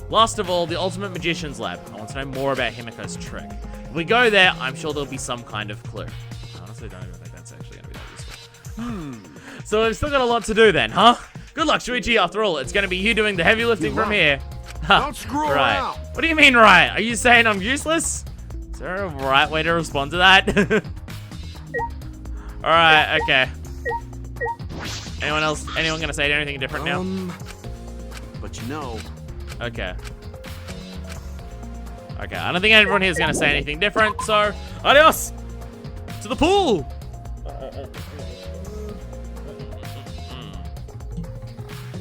Last of all, the Ultimate Magician's lab. I want to know more about Himiko's trick. If we go there, I'm sure there'll be some kind of clue. I honestly don't even think that's actually going to be that useful. So we've still got a lot to do then, huh? Good luck, Shuichi. After all, it's going to be you doing the heavy lifting from here. Don't screw right. around. What do you mean, right? Are you saying I'm useless? Is there a right way to respond to that? Alright, okay. Anyone else? Anyone gonna say anything different now? But you know, Okay. Okay, I don't think everyone here is gonna say anything different, so adios! To the pool!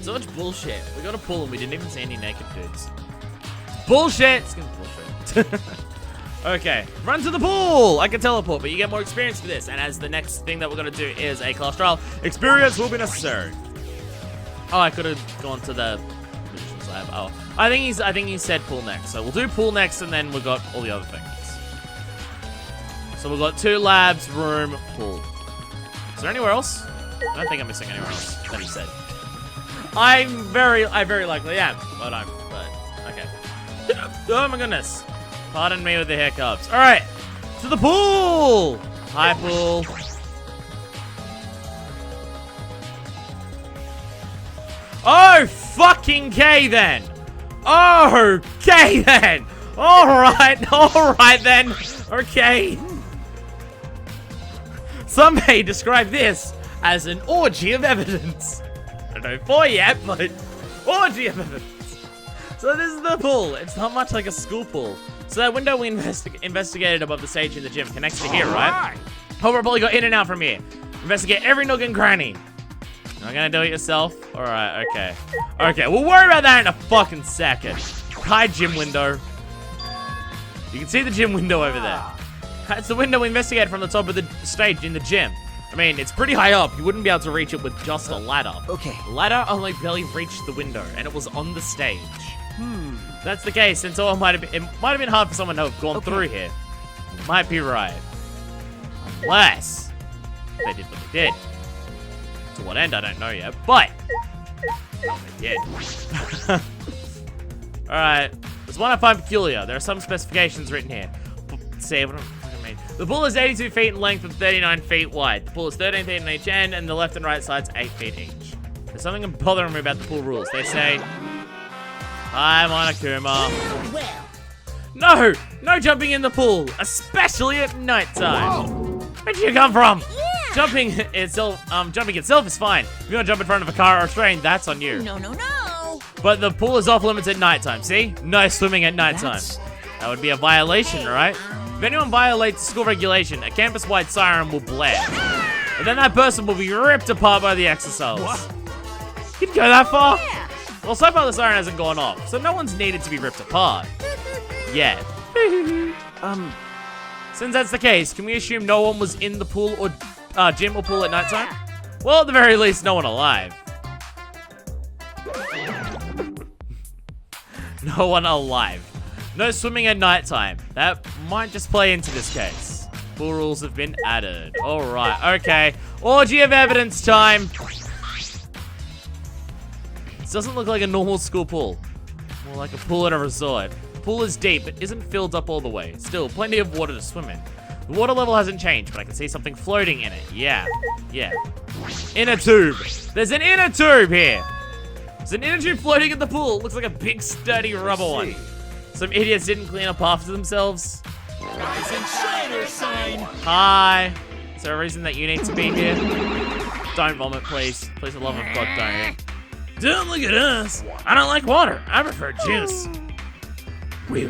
So much bullshit. We got a pool and we didn't even see any naked dudes. Bullshit! It's gonna be bullshit. Okay, run to the pool! I can teleport, but you get more experience for this. And as the next thing that we're gonna do is a class trial, experience will be necessary. Oh, I could have gone to the magician's lab. Oh, I think he said pool next. So we'll do pool next, and then we've got all the other things. So we've got 2 labs, room, pool. Is there anywhere else? I don't think I'm missing anywhere else that he said. I very likely am, but okay. Oh my goodness. Pardon me with the hiccups. All right, to the pool. Hi, pool. Oh, fucking K then. Okay then. All right then. Okay. Some may describe this as an orgy of evidence. I don't know for yet, but orgy of evidence. So this is the pool. It's not much like a school pool. So that window we investigated above the stage in the gym connects to here, right? Hope we'll probably go in and out from here. Investigate every nook and cranny. You're not gonna do it yourself? Alright, okay. Okay, we'll worry about that in a fucking second. Hi, gym window. You can see the gym window over there. It's the window we investigated from the top of the stage in the gym. I mean, it's pretty high up. You wouldn't be able to reach it with just a ladder. Okay. The ladder only barely reached the window, and it was on the stage. If that's the case, then it might have been hard for someone to have gone through here. Might be right. Unless they did what they did. To what end, I don't know yet, but they did. Alright. There's one I find peculiar. There are some specifications written here. Let's see, what do I mean? The pool is 82 feet in length and 39 feet wide. The pool is 13 feet in each end, and the left and right sides 8 feet each. There's something bothering me about the pool rules. They say Hi, Monokuma. Well, No! No jumping in the pool, especially at nighttime. Where'd you come from? yeah. Jumping itself is fine. If you want to jump in front of a car or a train, that's on you. No, no, no. But the pool is off limits at nighttime, see? No swimming at nighttime. That's- That would be a violation, right? If anyone violates school regulation, a campus-wide siren will blare. And then that person will be ripped apart by the exercise. You'd go that far? Yeah. Well, so far the siren hasn't gone off, so no one's needed to be ripped apart. Yet. Since that's the case, can we assume no one was in the pool or gym or pool at nighttime? Well, at the very least, no one alive. No one alive. No swimming at nighttime. That might just play into this case. Pool rules have been added. Alright, okay. Orgy of evidence time. This doesn't look like a normal school pool. More like a pool at a resort. The pool is deep, but isn't filled up all the way. Still, plenty of water to swim in. The water level hasn't changed, but I can see something floating in it. Yeah. Inner tube. There's an inner tube here. There's an inner tube floating in the pool. Looks like a big, sturdy rubber one. Some idiots didn't clean up after themselves. Hi. Is there a reason that you need to be here? Don't vomit, please. Please, for the love of God, don't. Don't look at us. I don't like water. I prefer juice. We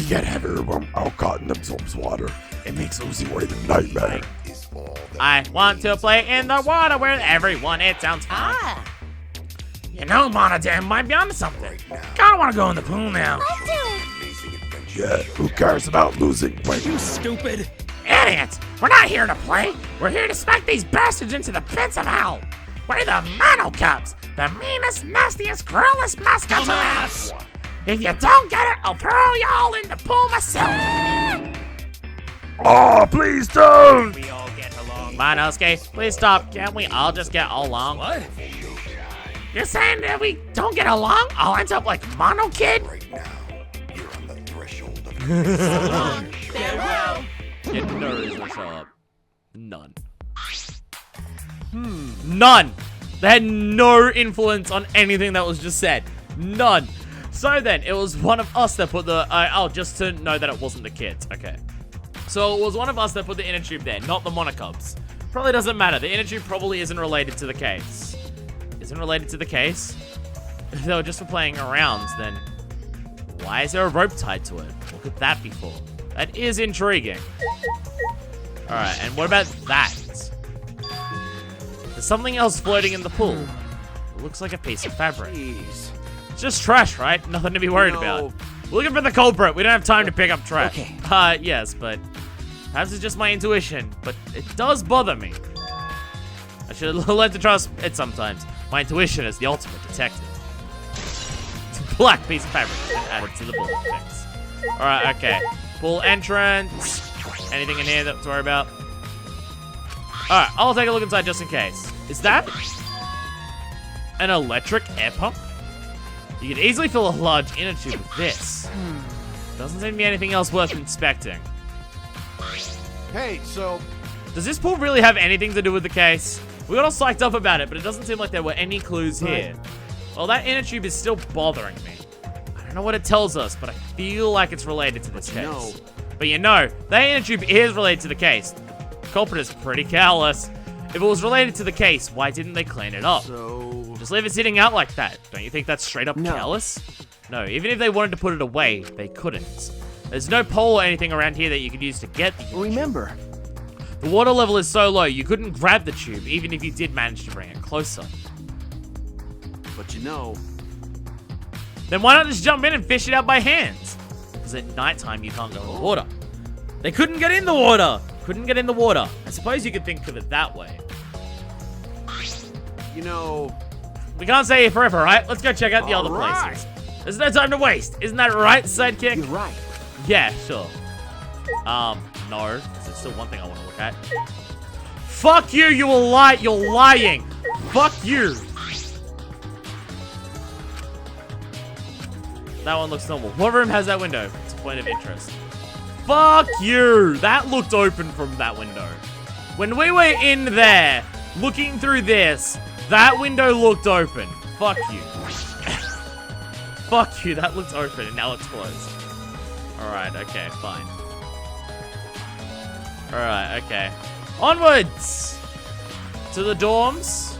get heavier when Alcott absorbs water. It makes losing weight a nightmare. I want to play in the water with everyone. It sounds fun. Ah. You know, Monodam might be onto something. Kinda wanna go in the pool now. I'll do it. Yeah, who cares about losing weight? Stupid. Idiots! We're not here to play. We're here to smack these bastards into the pits of hell. We're the Mono Cubs, the meanest, nastiest, cruelest mascots around. If you don't get it, I'll throw y'all in the pool myself. Oh, please don't! Monosuke, please stop. Can't we all just get along? What? You're saying that we don't get along? I'll end up like Mono Kid? Farewell. Yeah, no reason to show up. None. None. They had no influence on anything that was just said. None. So then, it was one of us that put the... just to know that it wasn't the kids. Okay. So it was one of us that put the inner tube there, not the Monocubs. Probably doesn't matter. The inner tube probably isn't related to the case. Isn't related to the case? If they were just for playing around, then... why is there a rope tied to it? What could that be for? That is intriguing. Alright, and what about that? There's something else floating in the pool. It looks like a piece of fabric. Jeez. It's just trash, right? Nothing to be worried about. We're looking for the culprit. We don't have time to pick up trash. Okay. Yes, but perhaps it's just my intuition, but it does bother me. I should learn to trust it sometimes. My intuition is the ultimate detective. It's a black piece of fabric has been added to the pool. Thanks. Alright, okay. Pool entrance. Anything in here to worry about? Alright, I'll take a look inside just in case. Is that an electric air pump? You could easily fill a large inner tube with this. Doesn't seem to be anything else worth inspecting. Hey, so Does this pool really have anything to do with the case? We got all psyched up about it, but it doesn't seem like there were any clues here. Well, that inner tube is still bothering me. I don't know what it tells us, but I feel like it's related to this case. no. But you know, that inner tube is related to the case. The culprit is pretty callous. If it was related to the case, why didn't they clean it up? So Just leave it sitting out like that. Don't you think that's straight up No. callous? No, even if they wanted to put it away, they couldn't. There's no pole or anything around here that you could use to get the inner Remember, tube. The water level is so low, you couldn't grab the tube, even if you did manage to bring it closer. But you know, Then why not just jump in and fish it out by hands? Because at nighttime, you can't go in the water. They couldn't get in the water! Couldn't get in the water. I suppose you could think of it that way. you know, We can't stay here forever, right? Let's go check out the other Alright. places. There's no time to waste. Isn't that right, sidekick? you're right. Yeah, sure. No. There's still one thing I want to look at. Fuck you, you will lie. You're lying. Fuck you. That one looks normal. What room has that window? It's a point of interest. Fuck you. That looked open from that window. When we were in there, looking through this, that window looked open. Fuck you. fuck you. That looks open and now it's closed. Alright, okay, fine. Alright, okay. Onwards! To the dorms.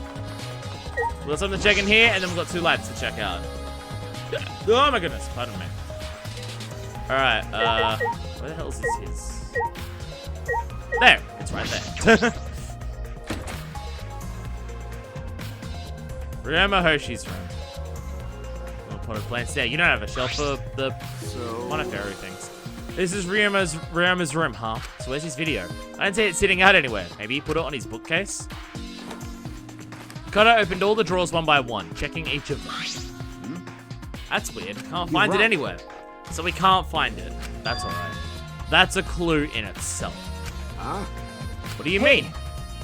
We've got something to check in here, and then we've got 2 labs to check out. Oh my goodness, pardon me. Alright, where the hell is his? There, it's right there. Ryoma Hoshi's room. Potted plants there. You don't have a shelf for the Monastery things. This is Ryoma's room, huh? So where's his video? I didn't see it sitting out anywhere. Maybe he put it on his bookcase? Koda opened all the drawers one by one, checking each of them. That's weird. Can't find it anywhere. So we can't find it. That's alright. That's a clue in itself. Huh? What do you mean?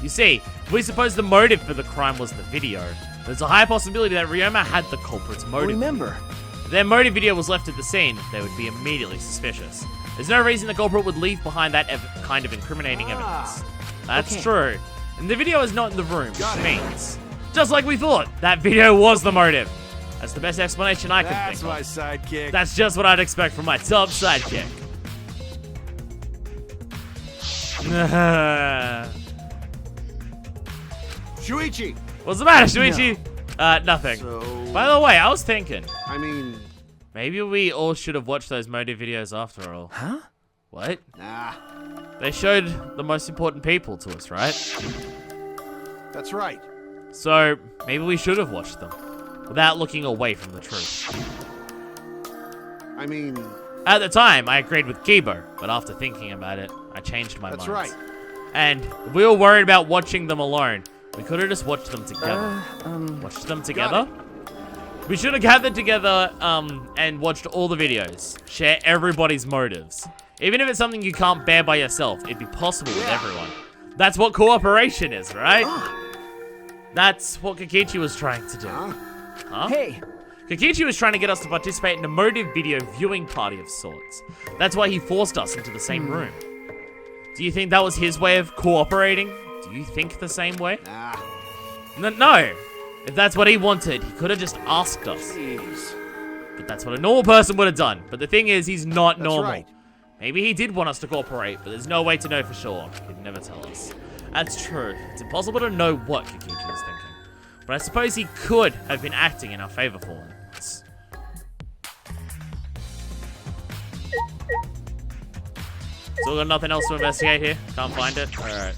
You see, we suppose the motive for the crime was the video. There's a high possibility that Ryoma had the culprit's motive. Remember. If their motive video was left at the scene, they would be immediately suspicious. There's no reason the culprit would leave behind that kind of incriminating evidence. That's true. And the video is not in the room, which means, just like we thought, that video was the motive. That's the best explanation I could think That's of. my sidekick. That's just what I'd expect from my top sidekick. Shuichi! What's the matter, Shuichi? Nothing. So, By the way, I was thinking, I mean, maybe we all should have watched those motive videos after all. Huh? What? nah, They showed the most important people to us, right? that's right. So, maybe we should have watched them, without looking away from the truth. I mean, At the time, I agreed with Kibo, but after thinking about it, I changed my mind. that's right. And if we were worried about watching them alone, we could have just watched them together. Watched them together? We should have gathered together and watched all the videos. Share everybody's motives. Even if it's something you can't bear by yourself, it'd be possible with everyone. That's what cooperation is, right? That's what Kokichi was trying to do. Huh? Hey, Kokichi was trying to get us to participate in a motive video viewing party of sorts. That's why he forced us into the same room. Do you think that was his way of cooperating? Do you think the same way? Nah, No. If that's what he wanted, he could have just asked us. jeez. But that's what a normal person would have done. But the thing is, he's not That's normal. right. Maybe he did want us to cooperate, but there's no way to know for sure. He'd never tell us. That's true. It's impossible to know what Kokichi was thinking. But I suppose he could have been acting in our favor for once. So we got nothing else to investigate here? Can't find it? Alright.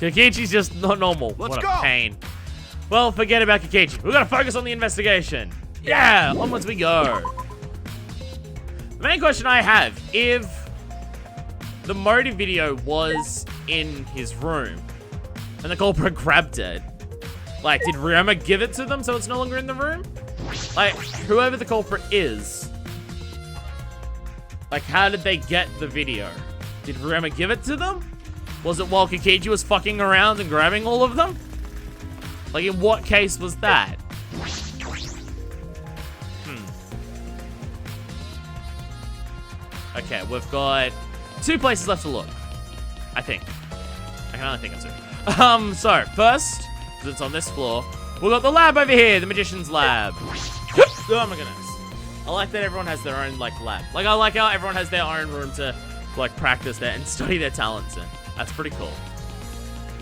Kokichi's just not normal. Let's what a go. pain. Well, forget about Kokichi. We gotta focus on the investigation. Yeah, onwards we go. The main question I have, if the motive video was in his room and the culprit grabbed it, like, did Ryoma give it to them so it's no longer in the room? Like, whoever the culprit is, like, how did they get the video? Did Ryoma give it to them? Was it while Kokichi was fucking around and grabbing all of them? Like, in what case was that? Okay, we've got 2 places left to look. I think. I can only think of 2. So, first, because it's on this floor, we've got the lab over here, the magician's lab. Oh my goodness. I like that everyone has their own, like, lab. Like, I like how everyone has their own room to, like, practice there and study their talents in. That's pretty cool.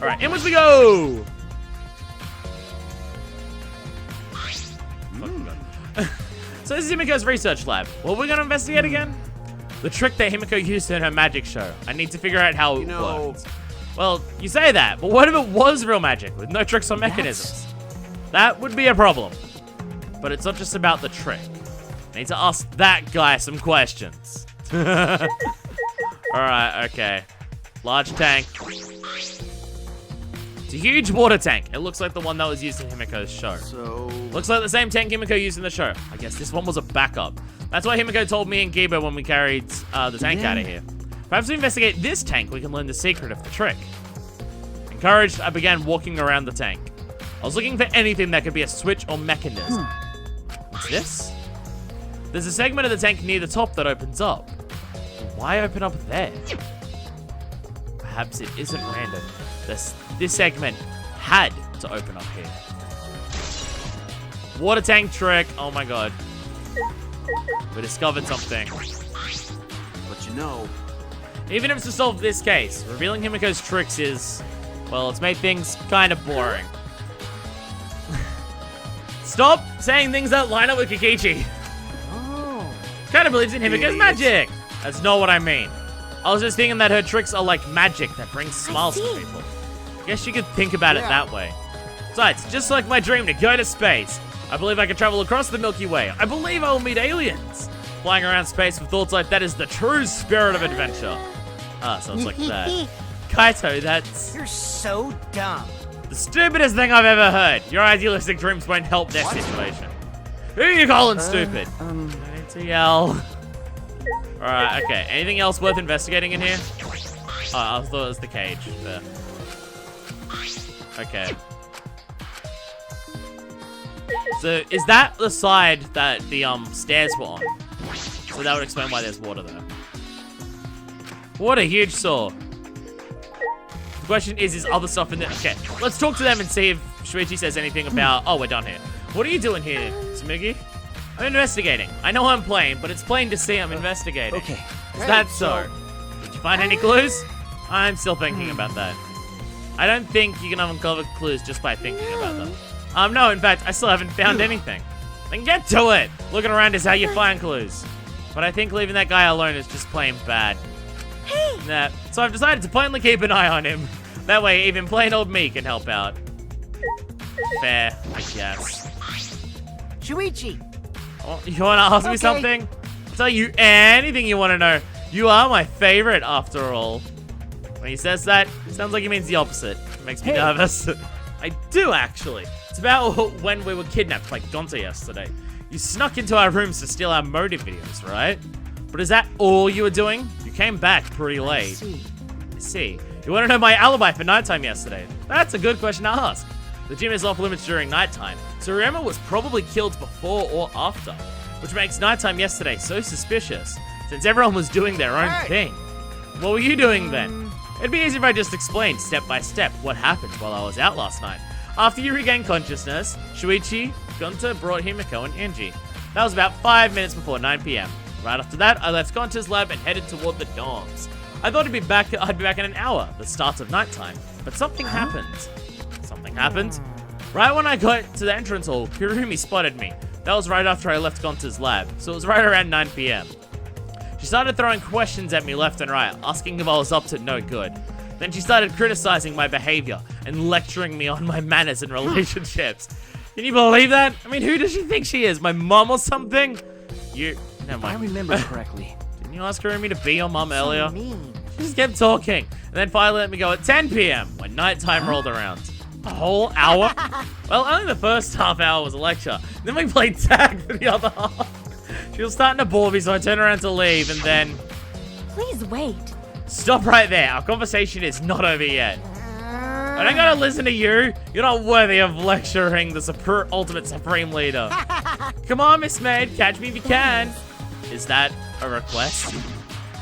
Alright, inwards we go! So this is Himiko's research lab. What are we gonna investigate again? The trick that Himiko used in her magic show. I need to figure out how it worked. Well, you say that, but what if it was real magic with no tricks or mechanisms? That would be a problem. But it's not just about the trick. I need to ask that guy some questions. Alright, okay. Large tank. It's a huge water tank. It looks like the one that was used in Himiko's show. So, Looks like the same tank Himiko used in the show. I guess this one was a backup. That's what Himiko told me and Gibo when we carried the tank out of here. Perhaps we investigate this tank, we can learn the secret of the trick. Encouraged, I began walking around the tank. I was looking for anything that could be a switch or mechanism. What's this? There's a segment of the tank near the top that opens up. Why open up there? Perhaps it isn't random. This segment had to open up here. Water tank trick. Oh my god. We discovered something. But you know, Even if it's to solve this case, revealing Himiko's tricks is, well, it's made things kind of boring. Stop saying things that line up with Kikichi. Oh. Kind of believes in Himiko's Idiots. magic. That's not what I mean. I was just thinking that her tricks are like magic that brings smiles to see. people. I guess you could think about it Yeah. that way. Besides, just like my dream to go to space, I believe I can travel across the Milky Way. I believe I will meet aliens. Flying around space with thoughts like that is the true spirit of adventure. Ah, so it's like that. Kaito, that's You're so dumb. the stupidest thing I've ever heard. Your idealistic dreams won't help their situation. Who are you calling stupid? I need to yell. Alright, okay. Anything else worth investigating in here? Oh, I thought it was the cage. There. Okay. So, is that the side that the stairs were on? So that would explain why there's water there. What a huge saw. The question is other stuff in there? Okay, let's talk to them and see if Shuichi says anything about... Oh, we're done here. What are you doing here, Tsumugi? I'm investigating. I know I'm playing, but it's plain to see I'm investigating. Okay. Is that so? Did you find any clues? I'm still thinking about that. I don't think you can uncover clues just by thinking about them. No, in fact, I still haven't found anything. Then get to it! Looking around is how you find clues. But I think leaving that guy alone is just plain bad. Nah, so I've decided to plainly keep an eye on him. That way, even plain old me can help out. Fair, I guess. Shuichi, Oh, you want to ask me Okay. something? I'll tell you anything you want to know. You are my favorite, after all. When he says that, it sounds like he means the opposite. It makes me nervous. I do, actually. It's about when we were kidnapped by Gonta yesterday. You snuck into our rooms to steal our motive videos, right? But is that all you were doing? You came back pretty late. I see. You want to know my alibi for nighttime yesterday? That's a good question to ask. The gym is off limits during nighttime, so Ryoma was probably killed before or after, which makes nighttime yesterday so suspicious, since everyone was doing their own thing. What were you doing then? It'd be easy if I just explained step by step what happened while I was out last night. After you regained consciousness, Shuichi, Gonta brought Himiko and Angie. That was about 5 minutes before 9 p.m. Right after that, I left Gonta's lab and headed toward the dorms. I thought I'd be back in an hour, the start of nighttime, but something happened. Something happened? Right when I got to the entrance hall, Kurumi spotted me. That was right after I left Gonta's lab, so it was right around 9 p.m. She started throwing questions at me left and right, asking if I was up to no good. Then she started criticizing my behavior and lecturing me on my manners and relationships. Can you believe that? I mean, who does she think she is? My mom or something? Never If I mind. remember correctly. Didn't you ask Kurumi to be your mom earlier? mean. She just kept talking, and then finally let me go at 10 p.m. when nighttime rolled around. A whole hour? Well, only the first half hour was a lecture. Then we played tag for the other half. She was starting to bore me, so I turned around to leave, and then... Please wait. Stop right there. Our conversation is not over yet. I don't gotta listen to you. You're not worthy of lecturing the ultimate supreme leader. Come on, Miss Maid. Catch me if you can. Is that a request?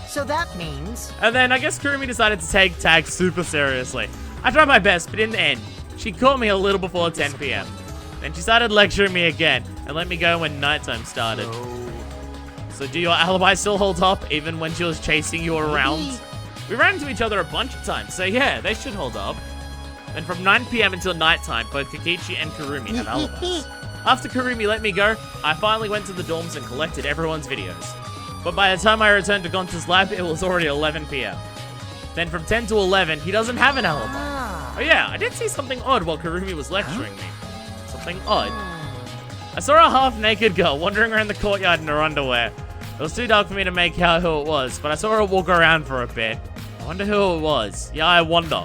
So that means And then I guess Kurumi decided to take tag super seriously. I tried my best, but in the end, she caught me a little before 10 p.m. Then she started lecturing me again and let me go when nighttime started. So do your alibi still hold up even when she was chasing you around? We ran into each other a bunch of times, so yeah, they should hold up. Then from 9 p.m. until nighttime, both Kokichi and Kurumi had alibis. After Kurumi let me go, I finally went to the dorms and collected everyone's videos. But by the time I returned to Gonta's lab, it was already 11 p.m. Then from 10 to 11, he doesn't have an alibi. Oh yeah, I did see something odd while Kurumi was lecturing me. Something odd. I saw a half-naked girl wandering around the courtyard in her underwear. It was too dark for me to make out who it was, but I saw her walk around for a bit. I wonder who it was. Yeah, I wonder.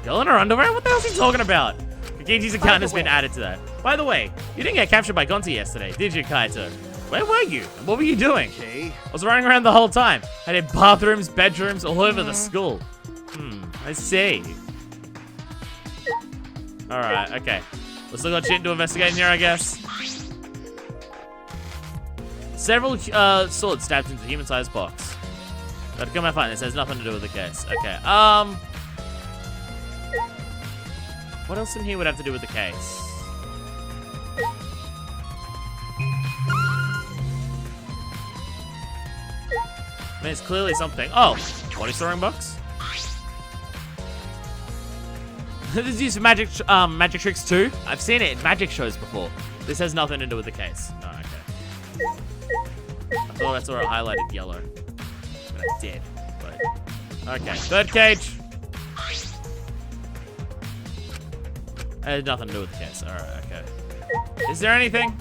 Girl in her underwear? What the hell is he talking about? Kokichi's account has been added to that. By the way, you didn't get captured by Gonta yesterday, did you, Kaito? Where were you? And what were you doing? okay. I was running around the whole time. I did bathrooms, bedrooms, all over the school. I see. Alright, okay. We still got shit to investigate in here, I guess. Several swords stabbed into the human-sized box. Gotta come and find this. Has nothing to do with the case. Okay, what else in here would have to do with the case? I mean, it's clearly something. Oh, body storing box. This is used for magic tricks too. I've seen it in magic shows before. This has nothing to do with the case. No, okay. I thought I saw it highlighted yellow. But I did. But okay, third cage. It had nothing to do with the case. All right, okay. Is there anything?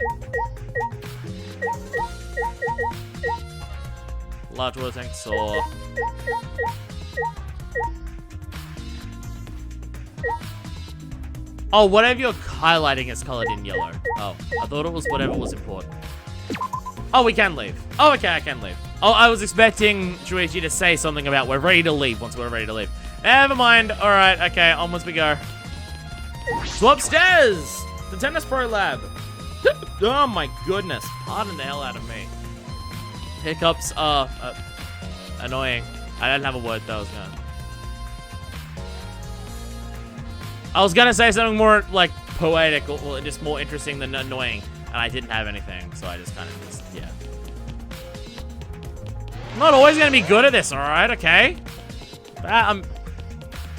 Large water tank saw. Oh, whatever you're highlighting is colored in yellow. Oh, I thought it was whatever was important. Oh, we can leave. Oh, okay, I can leave. Oh, I was expecting Shuichi to say something about we're ready to leave once we're ready to leave. Never mind. All right, okay, onwards we go. So upstairs, the tennis pro lab. Oh my goodness, pardon the hell out of me. Hiccups are annoying. I didn't have a word though. I was gonna say something more like poetic or just more interesting than annoying, and I didn't have anything, so I just kind of just, yeah. I'm not always gonna be good at this, all right? Okay.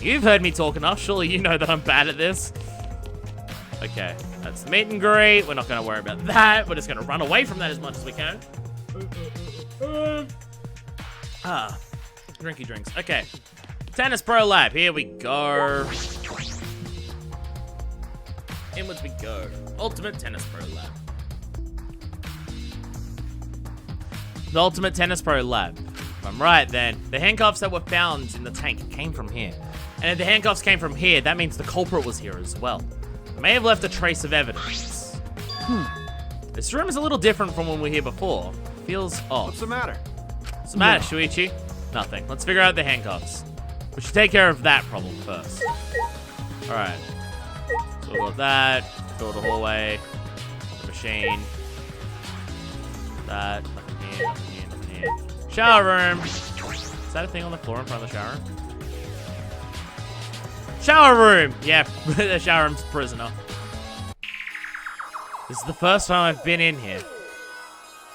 You've heard me talk enough. Surely you know that I'm bad at this. Okay, that's the meet and greet. We're not gonna worry about that. We're just gonna run away from that as much as we can. Drinky drinks. Okay, tennis pro lab. Here we go. Inwards we go. Ultimate tennis pro lab. The ultimate tennis pro lab. If I'm right, then the handcuffs that were found in the tank came from here. And if the handcuffs came from here, that means the culprit was here as well. They may have left a trace of evidence. This room is a little different from when we were here before. Feels off. What's the matter? What's the matter, Shuichi? Nothing. Let's figure out the handcuffs. We should take care of that problem first. Alright. So we got that. Go to the hallway. The machine. That. Nothing here, nothing here, nothing here. Shower room. Is that a thing on the floor in front of the shower room? Shower room! Yeah, the shower room's prisoner. This is the first time I've been in here.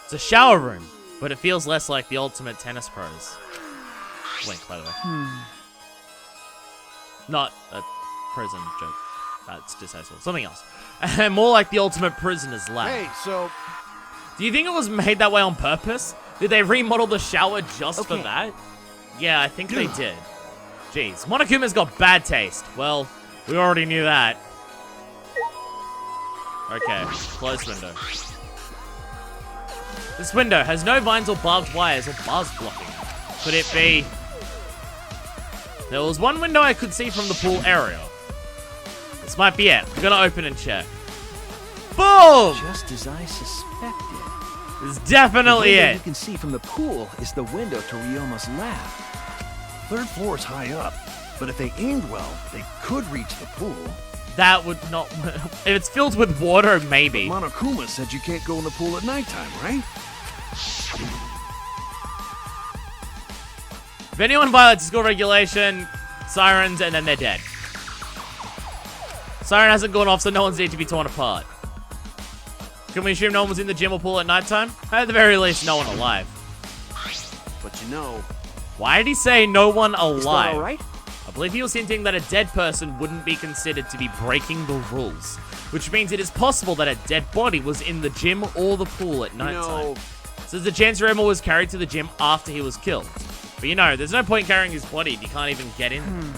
It's a shower room, but it feels less like the ultimate tennis pros. Wink, by the way. Not a prison joke. That's distasteful. Something else. More like the ultimate prisoner's lab. Hey, so... Do you think it was made that way on purpose? Did they remodel the shower just for that? Yeah, I think they did. Jeez, Monokuma's got bad taste. Well, we already knew that. Okay, closed window. This window has no vines or barbed wires or bars blocking. Could it be... There was one window I could see from the pool area. This might be it. I'm gonna open and check. Boom! Just as I suspected. This is definitely The window it. you can see from the pool is the window to Ryoma's lab. Third floor is high up, but if they aimed well, they could reach the pool. That would not... If it's filled with water, maybe. Monokuma said you can't go in the pool at nighttime, right? If anyone violates school regulation, sirens, and then they're dead. Siren hasn't gone off, so no one's need to be torn apart. Can we assume no one was in the gym or pool at nighttime? At the very least, no one alive. But you know, Why did he say no one alive? Is that all right? I believe he was hinting that a dead person wouldn't be considered to be breaking the rules, which means it is possible that a dead body was in the gym or the pool at nighttime. know, So the chance Roma was carried to the gym after he was killed. But you know, there's no point carrying his body if you can't even get in there.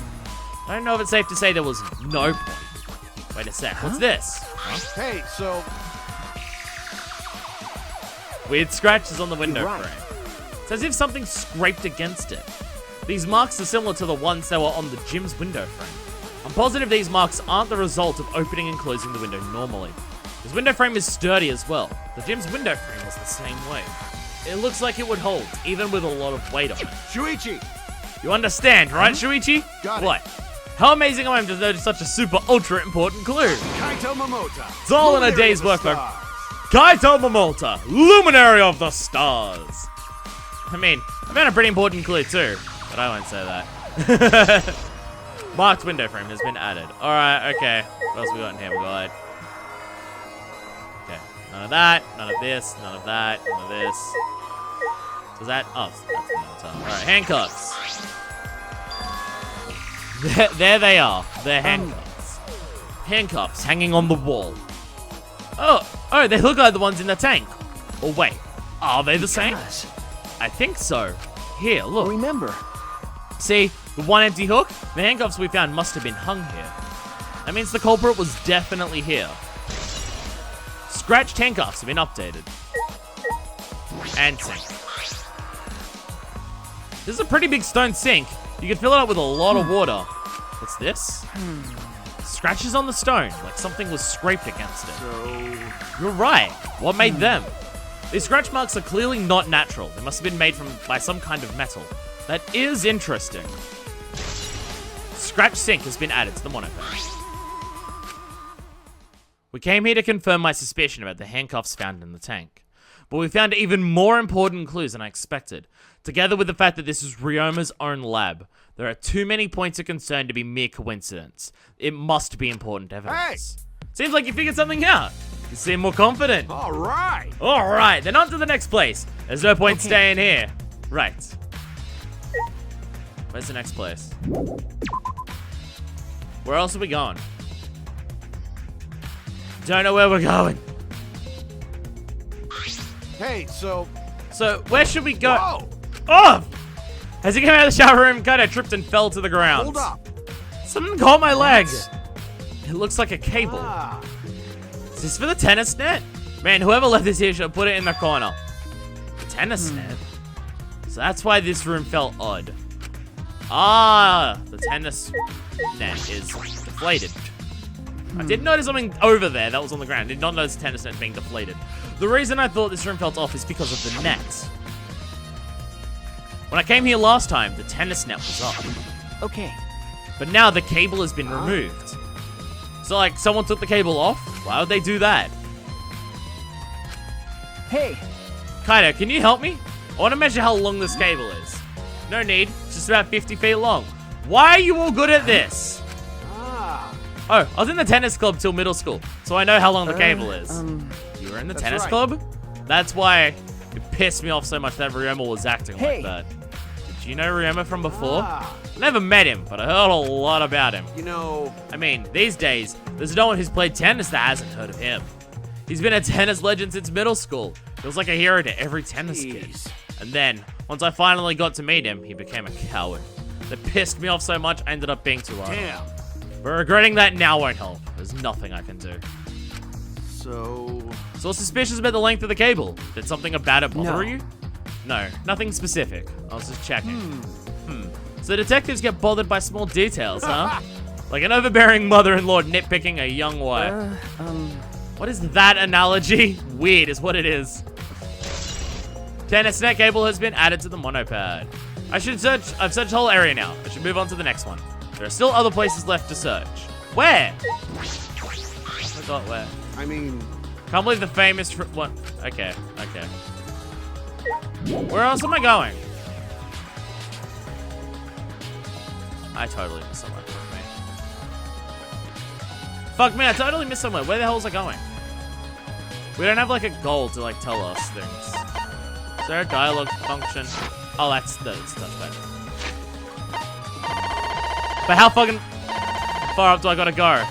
I don't know if it's safe to say there was no point. Wait a sec, what's this? Hey, so... Weird scratches on the window You're right. frame. It's as if something scraped against it. These marks are similar to the ones that were on the gym's window frame. I'm positive these marks aren't the result of opening and closing the window normally. This window frame is sturdy as well. The gym's window frame was the same way. It looks like it would hold, even with a lot of weight on it. Shuichi! You understand, right, Shuichi? Got it. What? How amazing am I to notice such a super ultra important clue? Kaito Momota! It's all in a Luminary day's of the work, folks. stars. Kaito Momota, Luminary of the Stars. I mean, I found a pretty important clue too, but I won't say that. Marked window frame has been added. Alright, okay. What else we got in here? We got... Okay, none of that, none of this, none of that, none of this. Was that? Oh, that's the metal. All right, handcuffs. There they are. They're handcuffs. Handcuffs hanging on the wall. Oh, they look like the ones in the tank. Oh wait, are they the same? Yes. I think so. Here, look. Remember. See, the one empty hook? The handcuffs we found must have been hung here. That means the culprit was definitely here. Scratched handcuffs have been updated. And sink. This is a pretty big stone sink. You can fill it up with a lot of water. What's this? Scratches on the stone, like something was scraped against it. So, You're right. What made them? These scratch marks are clearly not natural. They must have been made by some kind of metal. That is interesting. Scratch sink has been added to the monopatch. We came here to confirm my suspicion about the handcuffs found in the tank. But we found even more important clues than I expected. Together with the fact that this is Ryoma's own lab, there are too many points of concern to be mere coincidence. It must be important evidence. Seems like you figured something out. You seem more confident. all right. Alright, then on to the next place. There's no point staying here. Right. Where's the next place? Where else are we going? Don't know where we're going. Hey, so, Where should we go? whoa, Oh! As he came out of the shower room, kind of tripped and fell to the ground. hold up. Something caught my leg. It looks like a cable. Ah, Is this for the tennis net? Man, whoever left this here should have put it in the corner. The tennis net? So that's why this room felt odd. Ah, the tennis net is deflated. I did notice something over there that was on the ground. I did not notice the tennis net being deflated. The reason I thought this room felt off is because of the net. When I came here last time, the tennis net was up. Okay. But now the cable has been removed. So, like, someone took the cable off? Why would they do that? Hey, Kaido, can you help me? I want to measure how long this cable is. No need. It's just about 50 feet long. Why are you all good at this? ah, Oh, I was in the tennis club till middle school, so I know how long the cable is. You were in the That's tennis right. club? That's why it pissed me off so much that Ryoma was acting Hey. like that. Did you know Ryoma from before? ah. I never met him, but I heard a lot about him. You know, I mean, these days, there's no one who's played tennis that hasn't heard of him. He's been a tennis legend since middle school. He was like a hero to every tennis kid. Jeez. And then, once I finally got to meet him, he became a coward. That pissed me off so much, I ended up being too loud. damn. But regretting that now won't help. There's nothing I can do. So, So suspicious about the length of the cable. Did something about it bother No. you? No, nothing specific. I was just checking. So detectives get bothered by small details, huh? Like an overbearing mother-in-law nitpicking a young wife. What is that analogy? Weird is what it is. Tennis net cable has been added to the monopad. I've searched the whole area now. I should move on to the next one. There are still other places left to search. Where? I forgot where. I mean, Can't believe the famous what? Okay. Where else am I going? I totally missed somewhere. Fuck me, I totally missed somewhere. Where the hell is I going? We don't have like a goal to like tell us things. Is there a dialogue function? Oh, that's bad. But how fucking far up do I gotta go?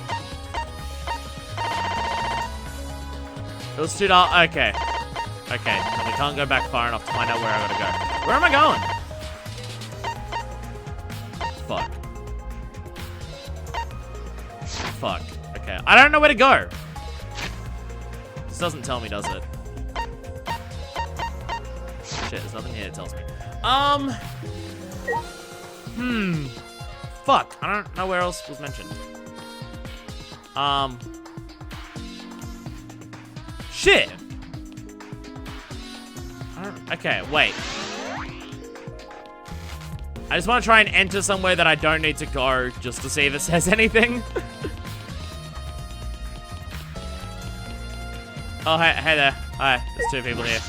It was too dark. Okay. Okay, so we can't go back far enough to find out where I gotta go. Where am I going? Fuck. Fuck. Okay, I don't know where to go. This doesn't tell me, does it? Shit, there's nothing here that tells me. Fuck, I don't know where else was mentioned. Shit. Okay, wait. I just want to try and enter somewhere that I don't need to go just to see if it says anything. Oh, hey there. Hi, there's two people here.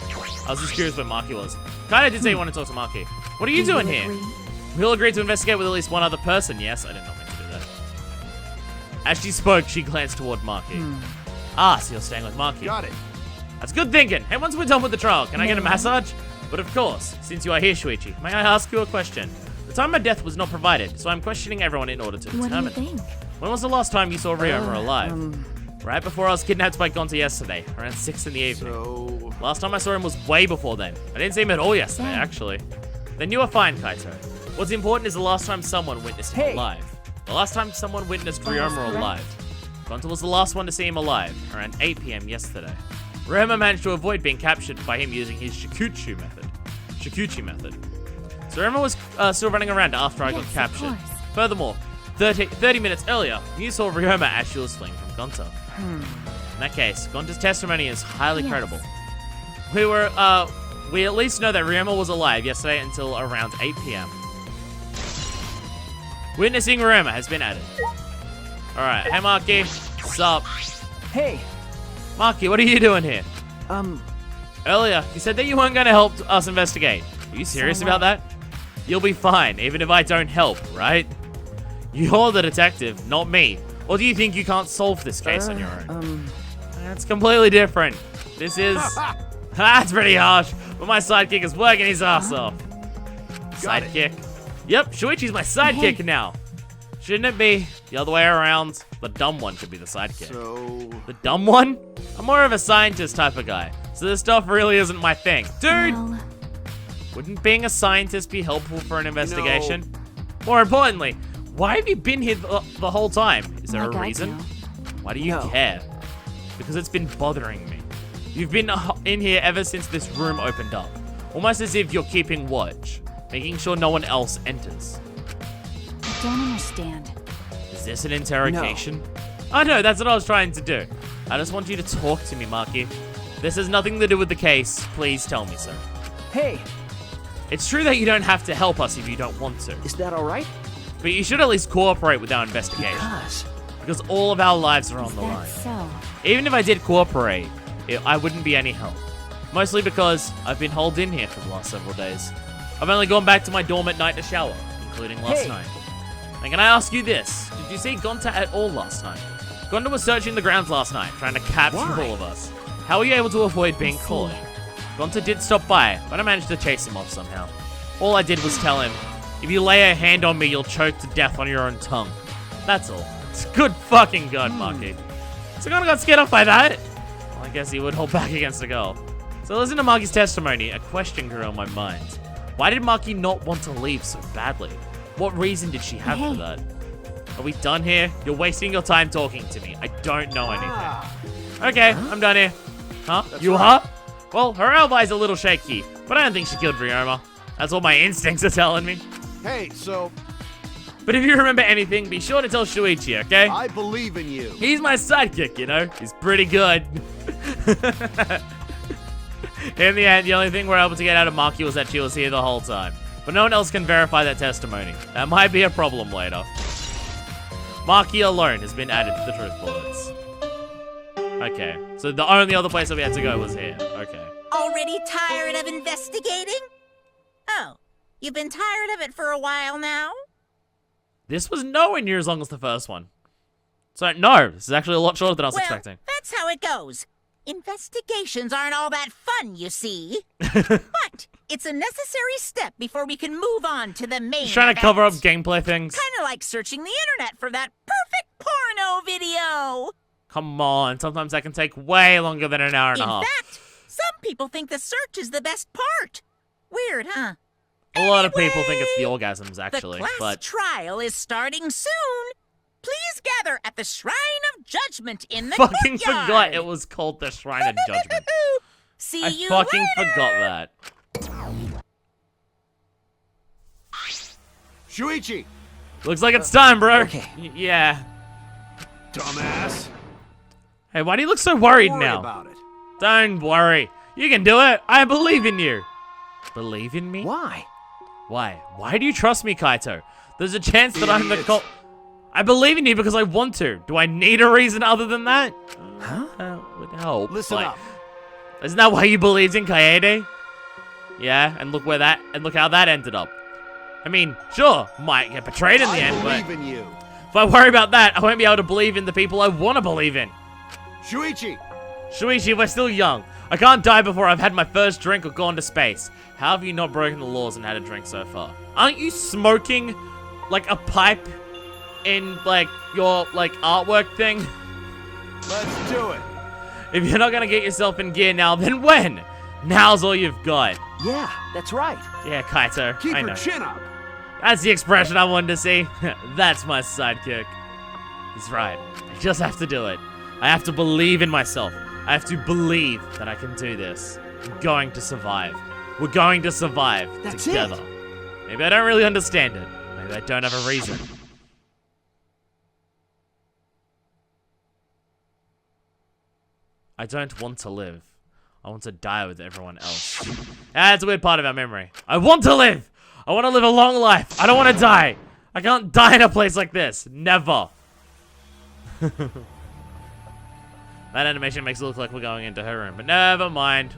I was just curious where Maki was. Kinda did say you want to talk to Maki. What are you doing here? We all agreed to investigate with at least one other person. Yes, I did not mean to do that. As she spoke, she glanced toward Maki. Ah, so you're staying with Maki. got it. That's good thinking. Hey, once we're done with the trial, can I get a massage? But of course, since you are here, Shuichi, may I ask you a question? The time of death was not provided, so I'm questioning everyone in order to What do you determine. think? When was the last time you saw Ryoma alive? Right before I was kidnapped by Gonta yesterday, around 6 in the evening. So, Last time I saw him was way before then. I didn't see him at all yesterday, Same. actually. Then you are fine, Kaito. What's important is the last time someone witnessed him Hey. alive. The last time someone witnessed Ryoma correct. alive. Gonta was the last one to see him alive, around 8 p.m. yesterday. Ryoma managed to avoid being captured by him using his Shikuchi method. So Ryoma was still running around after I got Yes, of captured. course. Furthermore, 30 minutes earlier, you saw Ryoma as she was fleeing from Gonta. In that case, Gonta's testimony is highly Yes. credible. We at least know that Ryoma was alive yesterday until around 8 p.m. Witnessing Ryoma has been added. Alright, hey Marky. Sup? Hey, Marky, what are you doing here? Earlier, you said that you weren't going to help us investigate. Are you serious about that? You'll be fine, even if I don't help, right? You're the detective, not me. Or do you think you can't solve this case on your own? That's completely different. This is... That's pretty harsh, but my sidekick is working his ass off. Sidekick? Yep, Shuichi's my sidekick now. Shouldn't it be the other way around? The dumb one should be the sidekick. so... The dumb one? I'm more of a scientist type of guy, so this stuff really isn't my thing. Dude! Well, Wouldn't being a scientist be helpful for an investigation? More importantly, why have you been here the whole time? Is there like a I reason? do. Why do you No. care? Because it's been bothering me. You've been in here ever since this room opened up. Almost as if you're keeping watch, making sure no one else enters. I don't understand. Is this an interrogation? Oh no, that's what I was trying to do. I just want you to talk to me, Marky. This has nothing to do with the case. Please tell me so. hey, It's true that you don't have to help us if you don't want to, is that all right? but you should at least cooperate with our investigation, Because because all of our lives are on the line. That's so. Even if I did cooperate, I wouldn't be any help. Mostly because I've been holed in here for the last several days. I've only gone back to my dorm at night to shower, including last Hey. night. And can I ask you this? Did you see Gonta at all last night? Gonta was searching the grounds last night, trying to capture all of us. How were you able to avoid being caught? Gonta did stop by, but I managed to chase him off somehow. All I did was tell him, if you lay a hand on me, you'll choke to death on your own tongue. That's all. It's good fucking God, Marky. So Gonta got scared off by that? Well, I guess he would hold back against a girl. So listen to Marky's testimony, a question grew on my mind. Why did Marky not want to leave so badly? What reason did she have for that? Are we done here? You're wasting your time talking to me. I don't know anything. Okay, I'm done here. Huh? You are? Well, her alibi's a little shaky, but I don't think she killed Ryoma. That's what my instincts are telling me. Hey, so... But if you remember anything, be sure to tell Shuichi, okay? I believe in you. He's my sidekick, you know? He's pretty good. In the end, the only thing we're able to get out of Maki was that she was here the whole time. But no one else can verify that testimony. That might be a problem later. Maki alone has been added to the truth bullets. Okay, so the only other place that we had to go was here. Okay. Already tired of investigating? Oh, you've been tired of it for a while now? This was nowhere near as long as the first one. So, no, this is actually a lot shorter than I was Well, expecting. that's how it goes. Investigations aren't all that fun, you see. But it's a necessary step before we can move on to the main Just trying to event. cover up gameplay things. Kind of like searching the internet for that perfect porno video. Come on, sometimes that can take way longer than an hour and a In half. fact, some people think the search is the best part. Weird, huh? A lot of people think it's the orgasms, actually, The class but trial is starting soon. Please gather at the Shrine of Judgment in the fucking courtyard. forgot it was called the Shrine of Judgment. See I you fucking later. forgot that. Shuichi! Looks like it's time, bro. okay. Yeah. Dumbass. Hey, why do you look so worried Worry now? about it. Don't worry. You can do it. I believe in you. Believe in me? Why? Why? Why do you trust me, Kaito? There's a chance that I'm the Idiot. I believe in you because I want to. Do I need a reason other than that? Huh? That would help. Listen but- up. Isn't that why you believed in Kaede? Yeah, and look how that ended up. I mean, sure, might get betrayed in the I end, but believe in you. if I worry about that, I won't be able to believe in the people I want to believe in. Shuichi! Shuichi, we're still young. I can't die before I've had my first drink or gone to space. How have you not broken the laws and had a drink so far? Aren't you smoking, like, a pipe in, like, your, like, artwork thing? Let's do it. If you're not gonna get yourself in gear now, then when? Now's all you've got. Yeah, that's right. Yeah, Kaito, Keep I your know. chin up. That's the expression I wanted to see. That's my sidekick. He's right. I just have to do it. I have to believe in myself. I have to believe that I can do this. I'm going to survive. We're going to survive That's together. it. Maybe I don't really understand it. Maybe I don't have a reason. I don't want to live. I want to die with everyone else. That's a weird part of our memory. I want to live! I want to live a long life. I don't want to die. I can't die in a place like this. Never. That animation makes it look like we're going into her room, but never mind.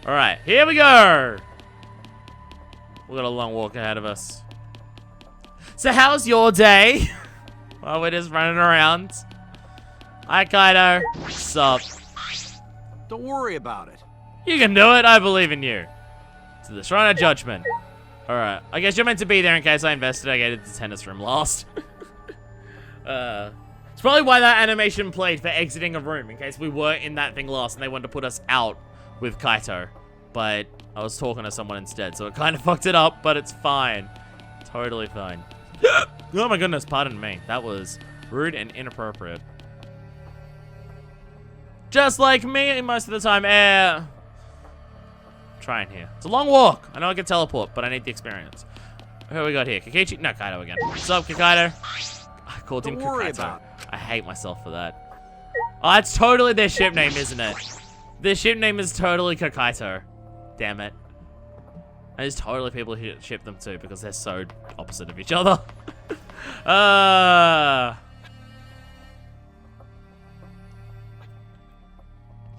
Alright, here we go. We've got a long walk ahead of us. So how's your day? Well, we're just running around. Hi, Kaido. Sup? Don't worry about it. You can do it. I believe in you. To the Shrine of Judgment. Alright, I guess you're meant to be there in case I investigated the tennis room last. It's probably why that animation played for exiting a room, in case we were in that thing last and they wanted to put us out with Kaito. But I was talking to someone instead, so it kind of fucked it up, but it's fine. Totally fine. Oh my goodness, pardon me. That was rude and inappropriate. Just like me most of the time. Trying here. It's a long walk. I know I can teleport, but I need the experience. Who we got here? Kakichi? No, Kaido again. What's up, Kaido? I called him Don't worry Kakaito. about it. I hate myself for that. Oh, it's totally their ship name, isn't it? Their ship name is totally Kakaito. Damn it. And there's totally people who ship them too because they're so opposite of each other.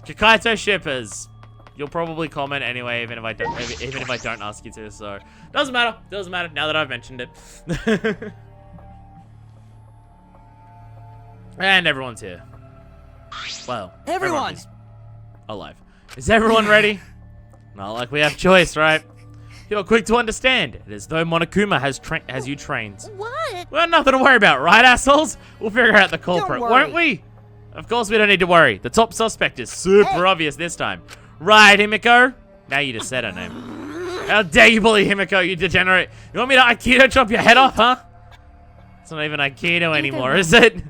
Kakaito shippers. You'll probably comment anyway, even if I don't ask you to. So doesn't matter. Doesn't matter now that I've mentioned it. And everyone's here. Well, Everyone! is alive. Is everyone ready? Not like we have choice, right? You're quick to understand. It is though Monokuma has you trained. What? Well, nothing to worry about, right, assholes? We'll figure out the culprit, worry. won't we? Of course we don't need to worry. The top suspect is super obvious this time. Right, Himiko? Now you just said her name. How dare you bully Himiko, you degenerate. You want me to Aikido chop your head off, huh? It's not even Aikido anymore, is it?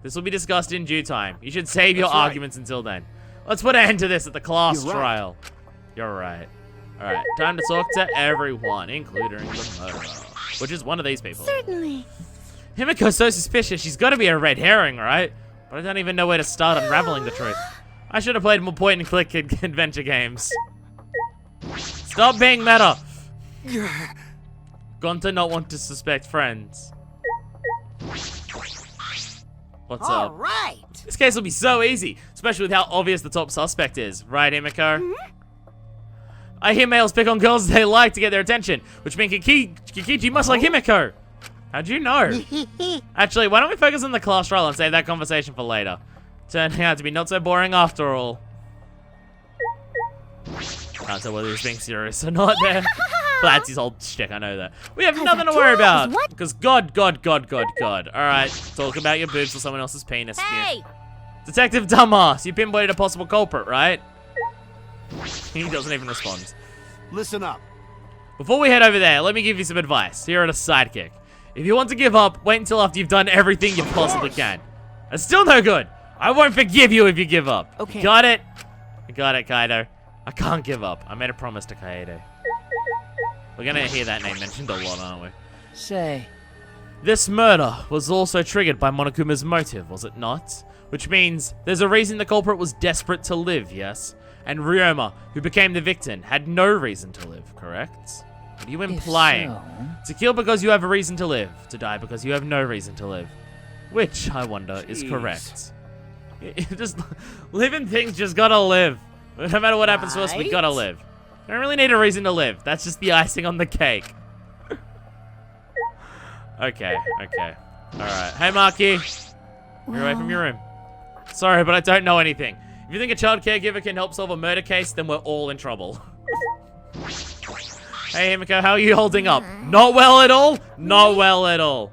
This will be discussed in due time. You should save your arguments until then. Let's put an end to this at the class trial. You're right. Alright, time to talk to everyone, including the murderer. Which is one of these people. Certainly. Himiko's so suspicious, she's got to be a red herring, right? But I don't even know where to start unraveling the truth. I should have played more point-and-click adventure games. Stop being meta! Gonta not want to suspect friends. What's All up? right. This case will be so easy, especially with how obvious the top suspect is. Right, Himiko? I hear males pick on girls they like to get their attention, which means Kikichi must like Himiko. How'd you know? Actually, why don't we focus on the class trial and save that conversation for later? Turning out to be not so boring after all. Can't tell whether he's being serious or not there. But that's his whole shtick, I know that. We have nothing to worry about. What? Because God. Alright, talk about your boobs or someone else's penis. Hey! Detective Dumbass, you pinpointed a possible culprit, right? He doesn't even respond. Listen up. Before we head over there, let me give you some advice. Here at a sidekick. If you want to give up, wait until after you've done everything you possibly can. That's still no good. I won't forgive you if you give up. Okay. Got it? I got it, Kaido. I can't give up. I made a promise to Kaede. We're gonna hear that name mentioned a lot, aren't we? Say, This murder was also triggered by Monokuma's motive, was it not? Which means there's a reason the culprit was desperate to live, yes? And Ryoma, who became the victim, had no reason to live, correct? What are you implying? To kill because you have a reason to live, to die because you have no reason to live. Which, I wonder, is correct. Just living things just gotta live. No matter what happens to us, we gotta live. We don't really need a reason to live. That's just the icing on the cake. Okay. Alright. Hey, Marky. You're away from your room. Sorry, but I don't know anything. If you think a child caregiver can help solve a murder case, then we're all in trouble. Hey, Himiko, how are you holding up? Not well at all? Not well at all.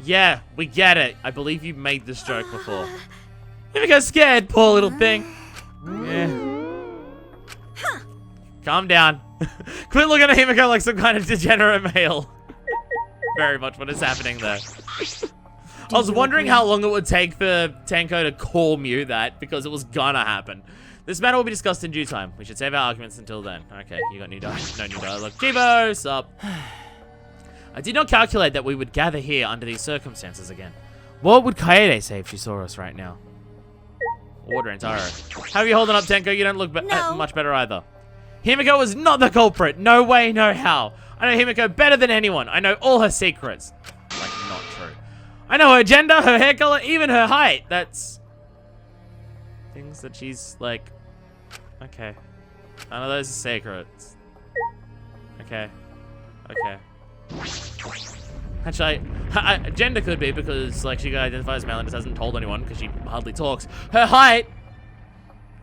Yeah, we get it. I believe you've made this joke before. Himiko's scared, poor little thing. Yeah. Calm down. Quit looking at Himiko like some kind of degenerate male. Very much what is happening there. I was wondering how long it would take for Tenko to call Mew that, because it was gonna happen. This matter will be discussed in due time. We should save our arguments until then. Okay, you got no new dialogue. Chibo, sup? I did not calculate that we would gather here under these circumstances again. What would Kaede say if she saw us right now? Order and Taro. How are you holding up, Tenko? You don't look much better either. Himiko is not the culprit. No way, no how. I know Himiko better than anyone. I know all her secrets. Like, not true. I know her gender, her hair color, even her height. That's things that she's like... Okay. None of those are secrets. Okay. Okay. Actually, gender could be because, like, she identifies male and just hasn't told anyone because she hardly talks. Her height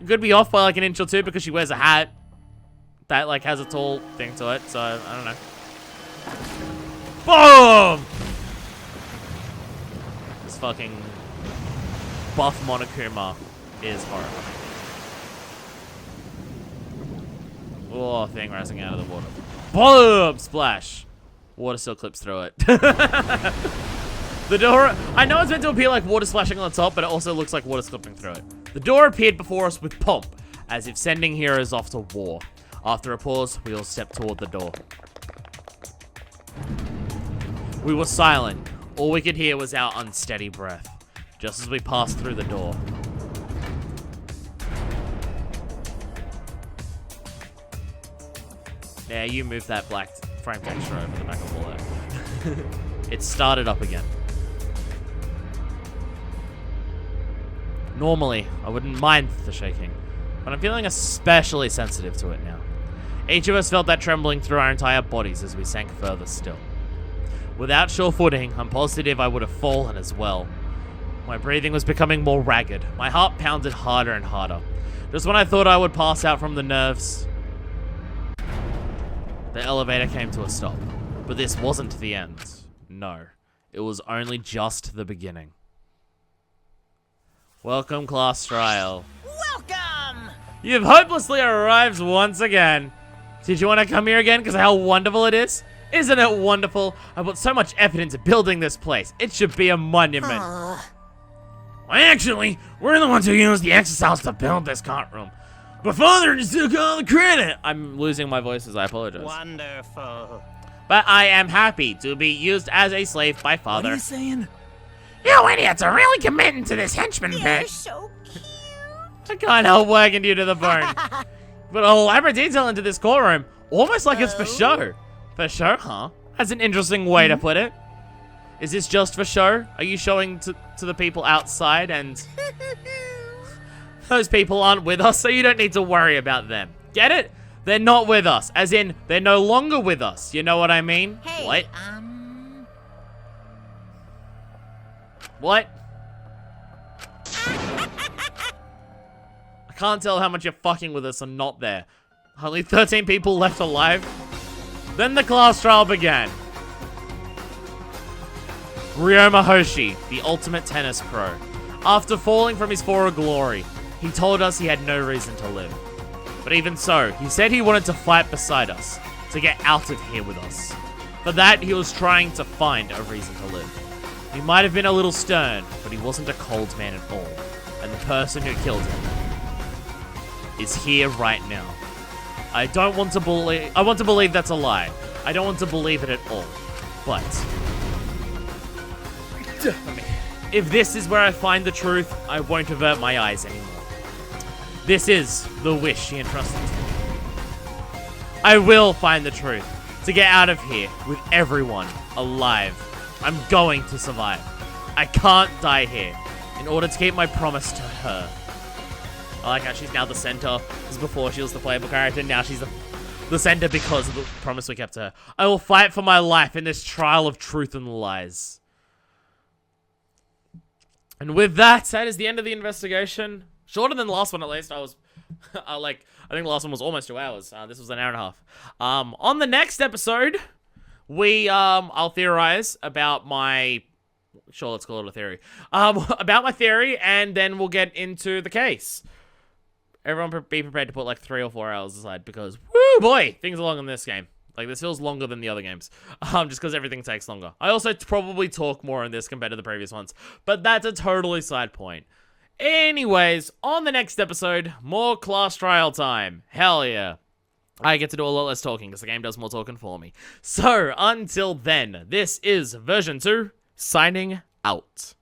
could be off by, like, an inch or two because she wears a hat that, like, has a tall thing to it. So, I don't know. Boom! This fucking buff Monokuma is horrifying. Oh, thing rising out of the water. Boom! Splash. Water still clips through it. The door... I know it's meant to appear like water splashing on the top, but it also looks like water slipping through it. The door appeared before us with pomp, as if sending heroes off to war. After a pause, we all stepped toward the door. We were silent. All we could hear was our unsteady breath, just as we passed through the door. Yeah, you moved that black frame texture over the back of the wall there. It started up again. Normally, I wouldn't mind the shaking, but I'm feeling especially sensitive to it now. Each of us felt that trembling through our entire bodies as we sank further still. Without sure footing, I'm positive I would have fallen as well. My breathing was becoming more ragged. My heart pounded harder and harder. Just when I thought I would pass out from the nerves, the elevator came to a stop. But this wasn't the end. No. It was only just the beginning. Welcome, class trial. Welcome! You've hopelessly arrived once again. Did you want to come here again because of how wonderful it is? Isn't it wonderful? I put so much effort into building this place. It should be a monument. Well, actually, we're the ones who used the exercise to build this cart room. My father just took all the credit. I'm losing my voice as I apologize. Wonderful. But I am happy to be used as a slave by father. What are you saying? You idiots are really committing to this henchman bit. So cute. I can't help working you to the bone. But a elaborate detail into this courtroom, almost like it's for show. For show, huh? That's an interesting way to put it. Is this just for show? Are you showing to the people outside and... Those people aren't with us, so you don't need to worry about them. Get it? They're not with us. As in, they're no longer with us. You know what I mean? Hey, What? What? I can't tell how much you're fucking with us and not there. Only 13 people left alive. Then the class trial began. Ryoma Hoshi, the ultimate tennis pro. After falling from his former glory, he told us he had no reason to live. But even so, he said he wanted to fight beside us, to get out of here with us. For that, he was trying to find a reason to live. He might have been a little stern, but he wasn't a cold man at all. And the person who killed him is here right now. I want to believe that's a lie. I don't want to believe it at all. But if this is where I find the truth, I won't avert my eyes anymore. This is the wish she entrusted to me. I will find the truth, to get out of here with everyone alive. I'm going to survive. I can't die here, in order to keep my promise to her. I like how she's now the center, because before she was the playable character, now she's the center because of the promise we kept to her. I will fight for my life in this trial of truth and lies. And with that, that is the end of the investigation. Shorter than the last one, at least. I was, I think the last one was almost 2 hours. This was an hour and a half. On the next episode, I'll theorize about my, sure, let's call it a theory. About my theory, and then we'll get into the case. Everyone be prepared to put like 3 or 4 hours aside because, woo boy, things are long in this game. Like, this feels longer than the other games, just because everything takes longer. I also probably talk more in this compared to the previous ones, but that's a totally side point. Anyways, on the next episode, more class trial time. Hell yeah. I get to do a lot less talking because the game does more talking for me. So, until then, this is version 2, signing out.